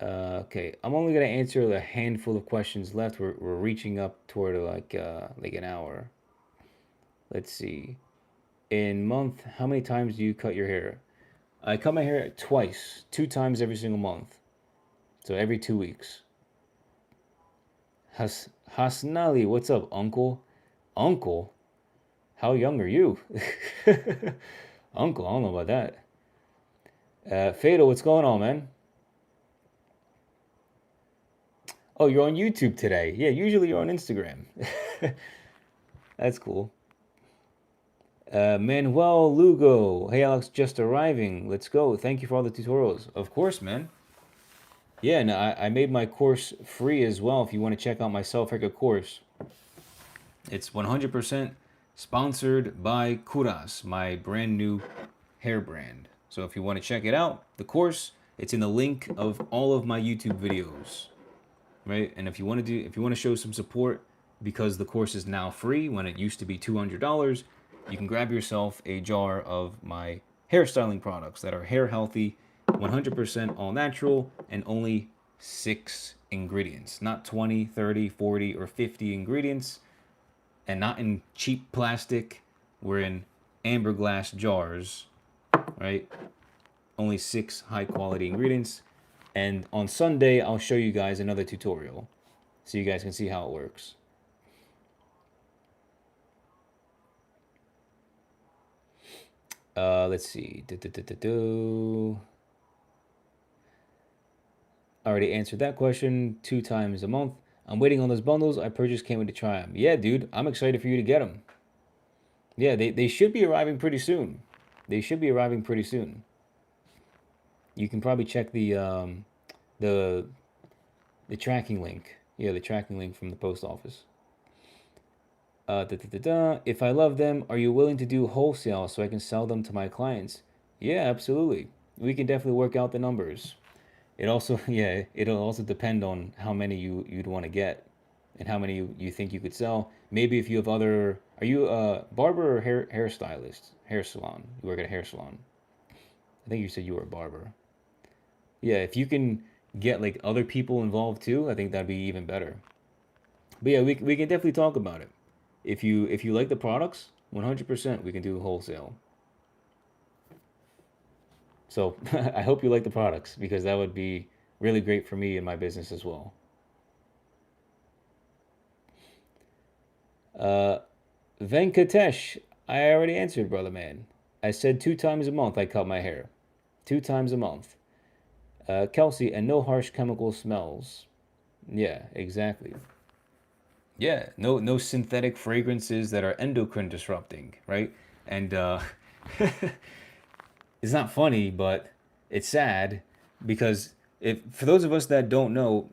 Okay, I'm only gonna answer a handful of questions left. We're reaching up toward like an hour. Let's see. In month, how many times do you cut your hair? I cut my hair twice, two times every single month. So every 2 weeks. Hasnali, what's up, uncle? Uncle? How young are you? Uncle, I don't know about that. Fatal, what's going on, man? Oh, you're on YouTube today. Yeah, usually you're on Instagram. That's cool. Manuel Lugo. Hey, Alex, just arriving. Let's go. Thank you for all the tutorials. Of course, man. Yeah, no, I made my course free as well if you want to check out my self-haircut course. It's 100% sponsored by Kouras, my brand new hair brand. So if you want to check it out, the course, it's in the link of all of my YouTube videos, right? And if you want to show some support because the course is now free when it used to be $200, you can grab yourself a jar of my hairstyling products that are hair healthy, 100% all natural, and only 6 ingredients, not 20, 30, 40, or 50 ingredients, and not in cheap plastic. We're in amber glass jars, right? Only 6 high quality ingredients. And on Sunday, I'll show you guys another tutorial so you guys can see how it works. Let's see. I already answered that question 2 times a month. I'm waiting on those bundles. I purchased, can't wait to try them. Yeah, dude, I'm excited for you to get them. Yeah, they should be arriving pretty soon. They should be arriving pretty soon. You can probably check the the tracking link. Yeah, the tracking link from the post office. If I love them, are you willing to do wholesale so I can sell them to my clients? Yeah, absolutely. We can definitely work out the numbers. It also, yeah, it'll also depend on how many you'd want to get and how many you think you could sell. Maybe if you have other, are you a barber or hairstylist? Hair salon. You work at a hair salon. I think you said you were a barber. Yeah, if you can get like other people involved too, I think that'd be even better. But yeah, we can definitely talk about it. If you like the products, 100% we can do wholesale. So I hope you like the products because that would be really great for me and my business as well. Uh, Venkatesh, I already answered, brother man. I said 2 times a month I cut my hair. 2 times a month. Kelsey, and no harsh chemical smells. Yeah, exactly. Yeah, no synthetic fragrances that are endocrine disrupting, right? And it's not funny, but it's sad because if for those of us that don't know,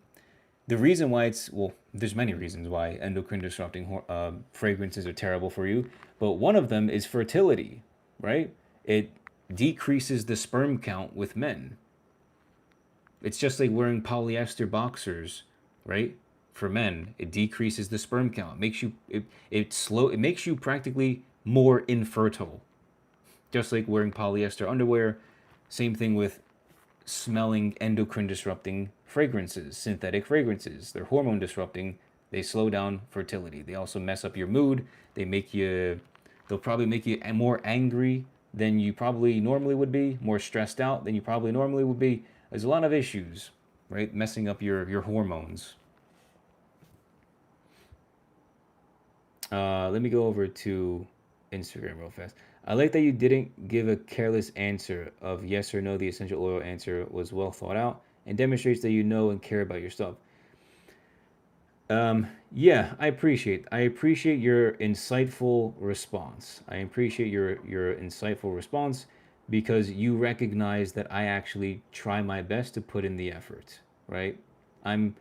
the reason why it's well, there's many reasons why endocrine disrupting fragrances are terrible for you, but one of them is fertility, right? It decreases the sperm count with men. It's just like wearing polyester boxers, right? For men, it decreases the sperm count. It makes you practically more infertile. Just like wearing polyester underwear, same thing with smelling endocrine disrupting fragrances, synthetic fragrances. They're hormone disrupting. They slow down fertility. They also mess up your mood. They'll probably make you more angry than you probably normally would be, more stressed out than you probably normally would be. There's a lot of issues, right? Messing up your hormones. Let me go over to Instagram real fast. I like that you didn't give a careless answer of yes or no. The essential oil answer was well thought out and demonstrates that you know and care about your stuff. Yeah, I appreciate your insightful response. I appreciate your insightful response because you recognize that I actually try my best to put in the effort, right? I'm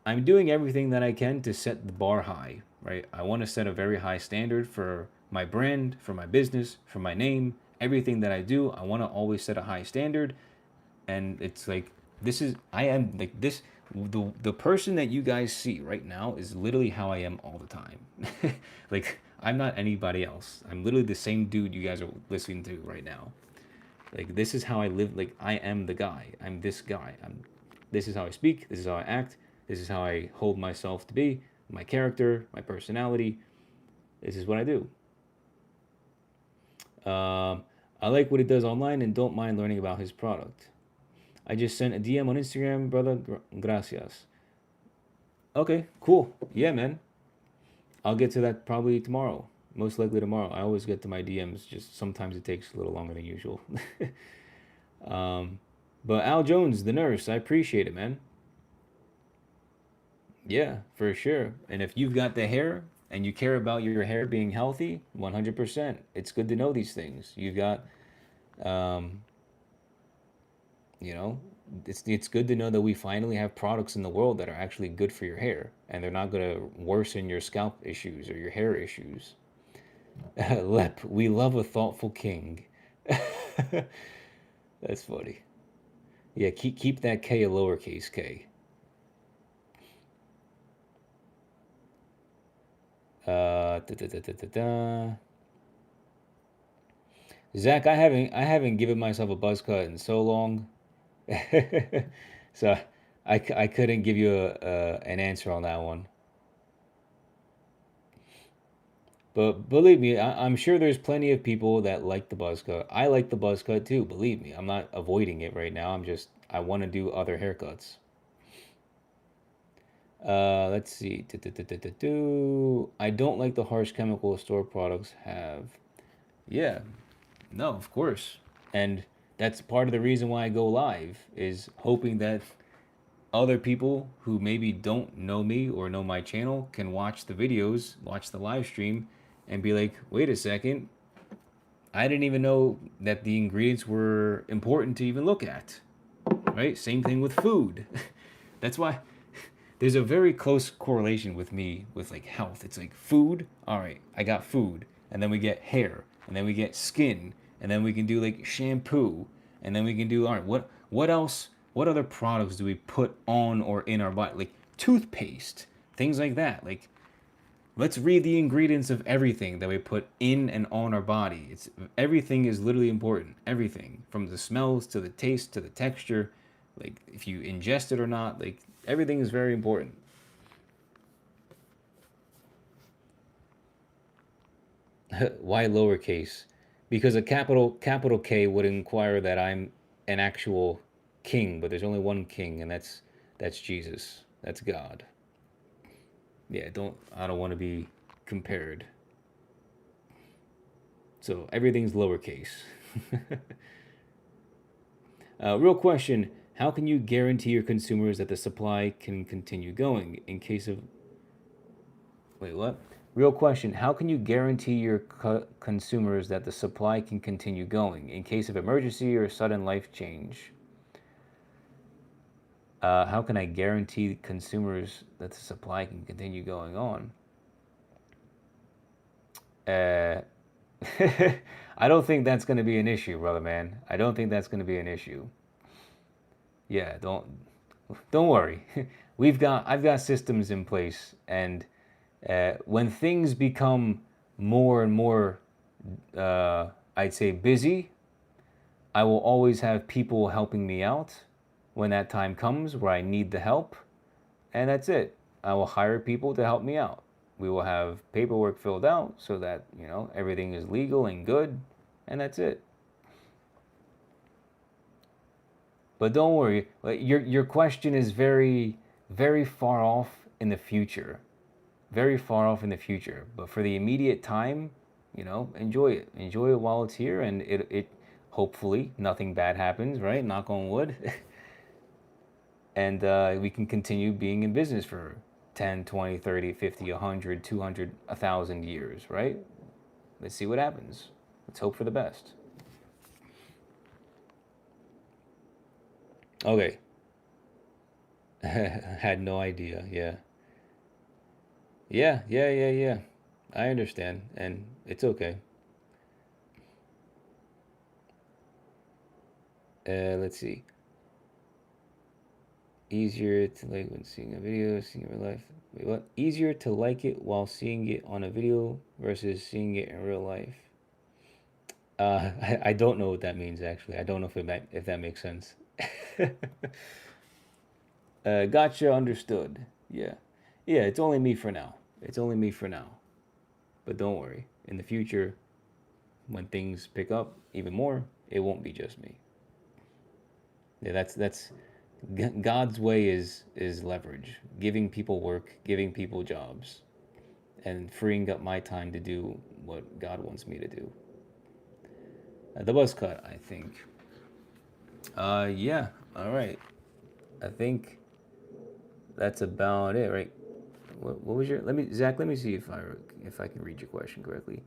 I'm doing everything that I can to set the bar high, right? I want to set a very high standard for my brand, for my business, for my name, everything that I do. I want to always set a high standard, and it's like this is I am like this the person that you guys see right now is literally how I am all the time. Like I'm not anybody else. I'm literally the same dude you guys are listening to right now. Like this is how I live. Like I am the guy. I'm this guy. This is how I speak. This is how I act. This is how I hold myself to be. My character, my personality. This is what I do. I like what he does online and don't mind learning about his product. I just sent a DM on Instagram, brother. Gracias. Okay, cool. Yeah, man. I'll get to that probably tomorrow. Most likely tomorrow. I always get to my DMs. Just sometimes it takes a little longer than usual. um, but Al Jones, the nurse, I appreciate it, man. Yeah, for sure. And if you've got the hair and you care about your hair being healthy, 100%. It's good to know these things. You've got, um, you know, it's good to know that we finally have products in the world that are actually good for your hair and they're not going to worsen your scalp issues or your hair issues. Lep, we love a thoughtful king. That's funny. Yeah, keep that K a lowercase k. Da, da, da, da, da, da. Zach, I haven't given myself a buzz cut in so long, so I couldn't give you an answer on that one. But believe me, I'm sure there's plenty of people that like the buzz cut. I like the buzz cut too. Believe me, I'm not avoiding it right now. I want to do other haircuts. Let's see. I don't like the harsh chemical store products have. Yeah, no, of course. And that's part of the reason why I go live is hoping that other people who maybe don't know me or know my channel can watch the videos, watch the live stream, and be like, wait a second, I didn't even know that the ingredients were important to even look at. Right? Same thing with food. That's why there's a very close correlation with me with like health. It's like food, all right, I got food. And then we get hair, and then we get skin, and then we can do like shampoo, and then we can do all right, what else? What other products do we put on or in our body? Like toothpaste, things like that. Like let's read the ingredients of everything that we put in and on our body. It's everything is literally important. Everything from the smells to the taste to the texture, like if you ingest it or not, like everything is very important. Why lowercase? Because a capital K would inquire that I'm an actual king, but there's only one king, and that's Jesus. That's God. Yeah, I don't want to be compared. So everything's lowercase. Real question: how can you guarantee your consumers that the supply can continue going in case of? Wait, what? Real question: how can you guarantee your consumers that the supply can continue going in case of emergency or sudden life change? How can I guarantee consumers that the supply can continue going on? Uh, I don't think that's going to be an issue, brother man. I don't think that's going to be an issue. Yeah, don't worry. I've got systems in place, and when things become more and more, I'd say busy, I will always have people helping me out when that time comes where I need the help, and that's it. I will hire people to help me out. We will have paperwork filled out so that, everything is legal and good, and that's it. But don't worry, like, your question is very very far off in the future. Very far off in the future. But for the immediate time, enjoy it. Enjoy it while it's here and it hopefully nothing bad happens, right? Knock on wood. And we can continue being in business for 10, 20, 30, 50, 100, 200, 1,000 years, right? Let's see what happens. Let's hope for the best. Okay. Had no idea. Yeah. Yeah, yeah, yeah, yeah. I understand, and it's okay. Let's see. Easier to like when seeing a video, seeing it in real life. Wait, what? Easier to like it while seeing it on a video versus seeing it in real life. I don't know what that means actually. I don't know if that makes sense. Gotcha, understood. Yeah, yeah. It's only me for now. It's only me for now. But don't worry. In the future, when things pick up even more, it won't be just me. Yeah, that's God's way is leverage, giving people work, giving people jobs, and freeing up my time to do what God wants me to do. The buzz cut, I think. Yeah. All right. I think that's about it, right? What was your? Let me, Zach. Let me see if I can read your question correctly.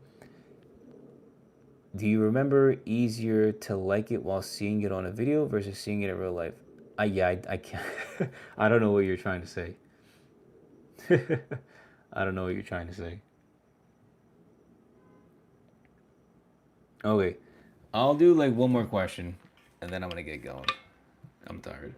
Do you remember easier to like it while seeing it on a video versus seeing it in real life? I can't. I don't know what you're trying to say. I don't know what you're trying to say. Okay, I'll do like one more question, and then I'm gonna get going. I'm tired.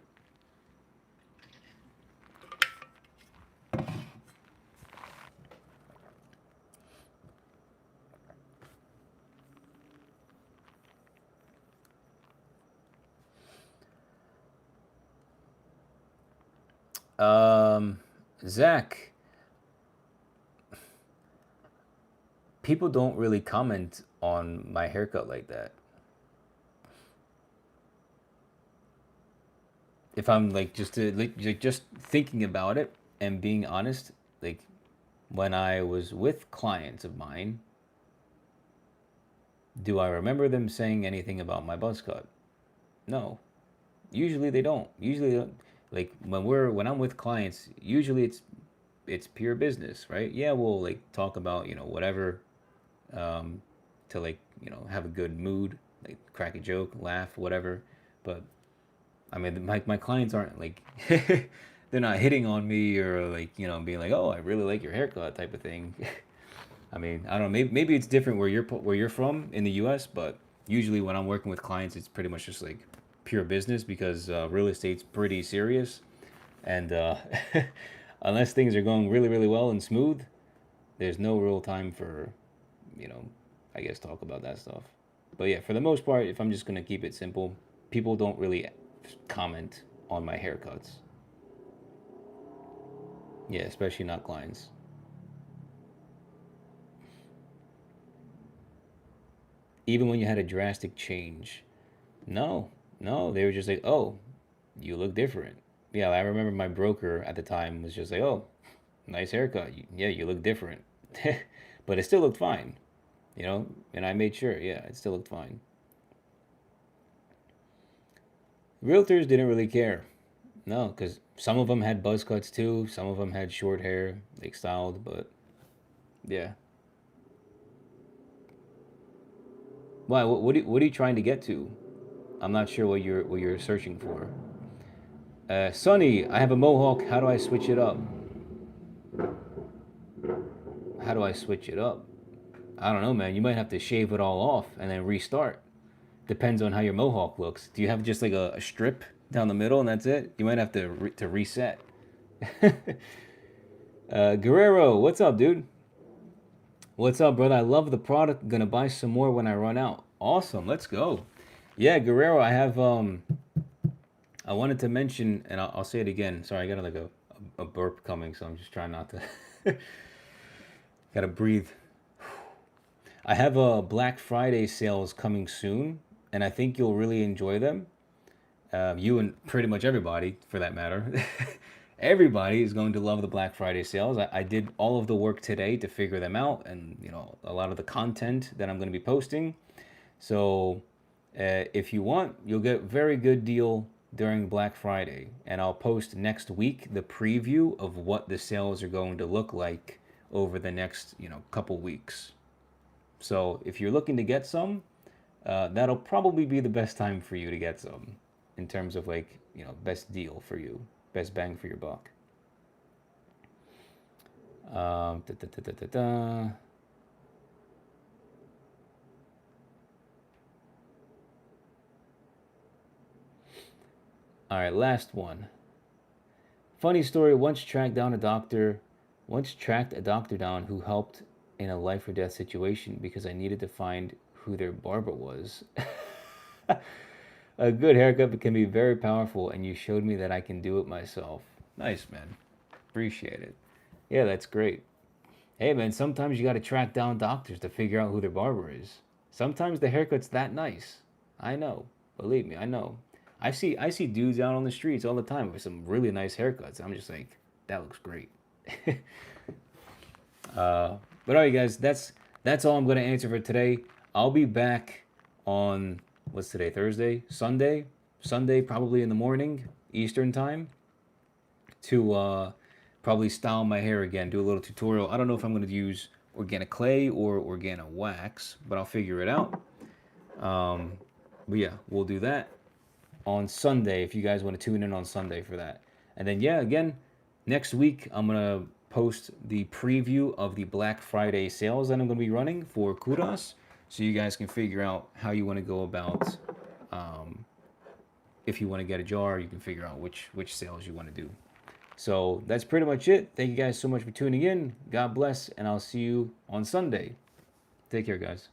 Um, Zach, people don't really comment on my haircut like that. If I'm like just thinking about it and being honest, like when I was with clients of mine, do I remember them saying anything about my buzz cut? No. Usually they don't. Usually they don't. Like when I'm with clients, usually it's pure business, right? Yeah, we'll like talk about, whatever, um, to like, have a good mood, like crack a joke, laugh, whatever. But I mean, my clients aren't like they're not hitting on me or like, being like, "Oh, I really like your haircut" type of thing. I mean, I don't know. Maybe it's different where you're from in the U.S., but usually when I'm working with clients, it's pretty much just like pure business because real estate's pretty serious, and unless things are going really really well and smooth, there's no real time for, you know, I guess talk about that stuff. But yeah, for the most part, if I'm just gonna keep it simple, people don't really comment on my haircuts. Yeah, especially not clients. Even when you had a drastic change, no, no, they were just like, "Oh, you look different." Yeah, I remember my broker at the time was just like, "Oh, nice haircut. Yeah, you look different." But it still looked fine, and I made sure, yeah, it still looked fine. Realtors didn't really care. No, because some of them had buzz cuts too. Some of them had short hair, like styled, but yeah. Why? What are you trying to get to? I'm not sure what you're searching for. Sonny, I have a mohawk. How do I switch it up? How do I switch it up? I don't know, man. You might have to shave it all off and then restart. Depends on how your mohawk looks. Do you have just like a strip down the middle and that's it? You might have to reset. Guerrero, what's up, dude? What's up, brother? I love the product. Gonna buy some more when I run out. Awesome, let's go. Yeah, Guerrero, I wanted to mention, and I'll say it again. Sorry, I got like a burp coming, so I'm just trying not to. Gotta breathe. I have a Black Friday sales coming soon, and I think you'll really enjoy them. You and pretty much everybody, for that matter. Everybody is going to love the Black Friday sales. I did all of the work today to figure them out, and a lot of the content that I'm going to be posting. So, if you want, you'll get a very good deal during Black Friday, and I'll post next week the preview of what the sales are going to look like over the next couple weeks. So if you're looking to get some, that'll probably be the best time for you to get some in terms of like, best deal for you, best bang for your buck. Da, da, da, da, da, da. All right, last one. Funny story. Once tracked a doctor down who helped in a life or death situation because I needed to find who their barber was. A good haircut can be very powerful, and you showed me that I can do it myself. Nice, man. Appreciate it. Yeah, that's great. Hey, man, sometimes you got to track down doctors to figure out who their barber is. Sometimes the haircut's that nice. I know. Believe me, I know. I see dudes out on the streets all the time with some really nice haircuts. I'm just like, that looks great. But all right, guys, that's all I'm gonna answer for today. I'll be back on what's today? Thursday, Sunday, probably in the morning Eastern time to probably style my hair again, do a little tutorial. I don't know if I'm gonna use organic clay or organic wax, but I'll figure it out. But yeah, we'll do that on Sunday if you guys want to tune in on Sunday for that. And then yeah, again, next week I'm gonna post the preview of the Black Friday sales that I'm gonna be running for Kouras, so you guys can figure out how you want to go about. If you want to get a jar, you can figure out which sales you want to do. So that's pretty much it. Thank you guys so much for tuning in. God bless, and I'll see you on Sunday. Take care, guys.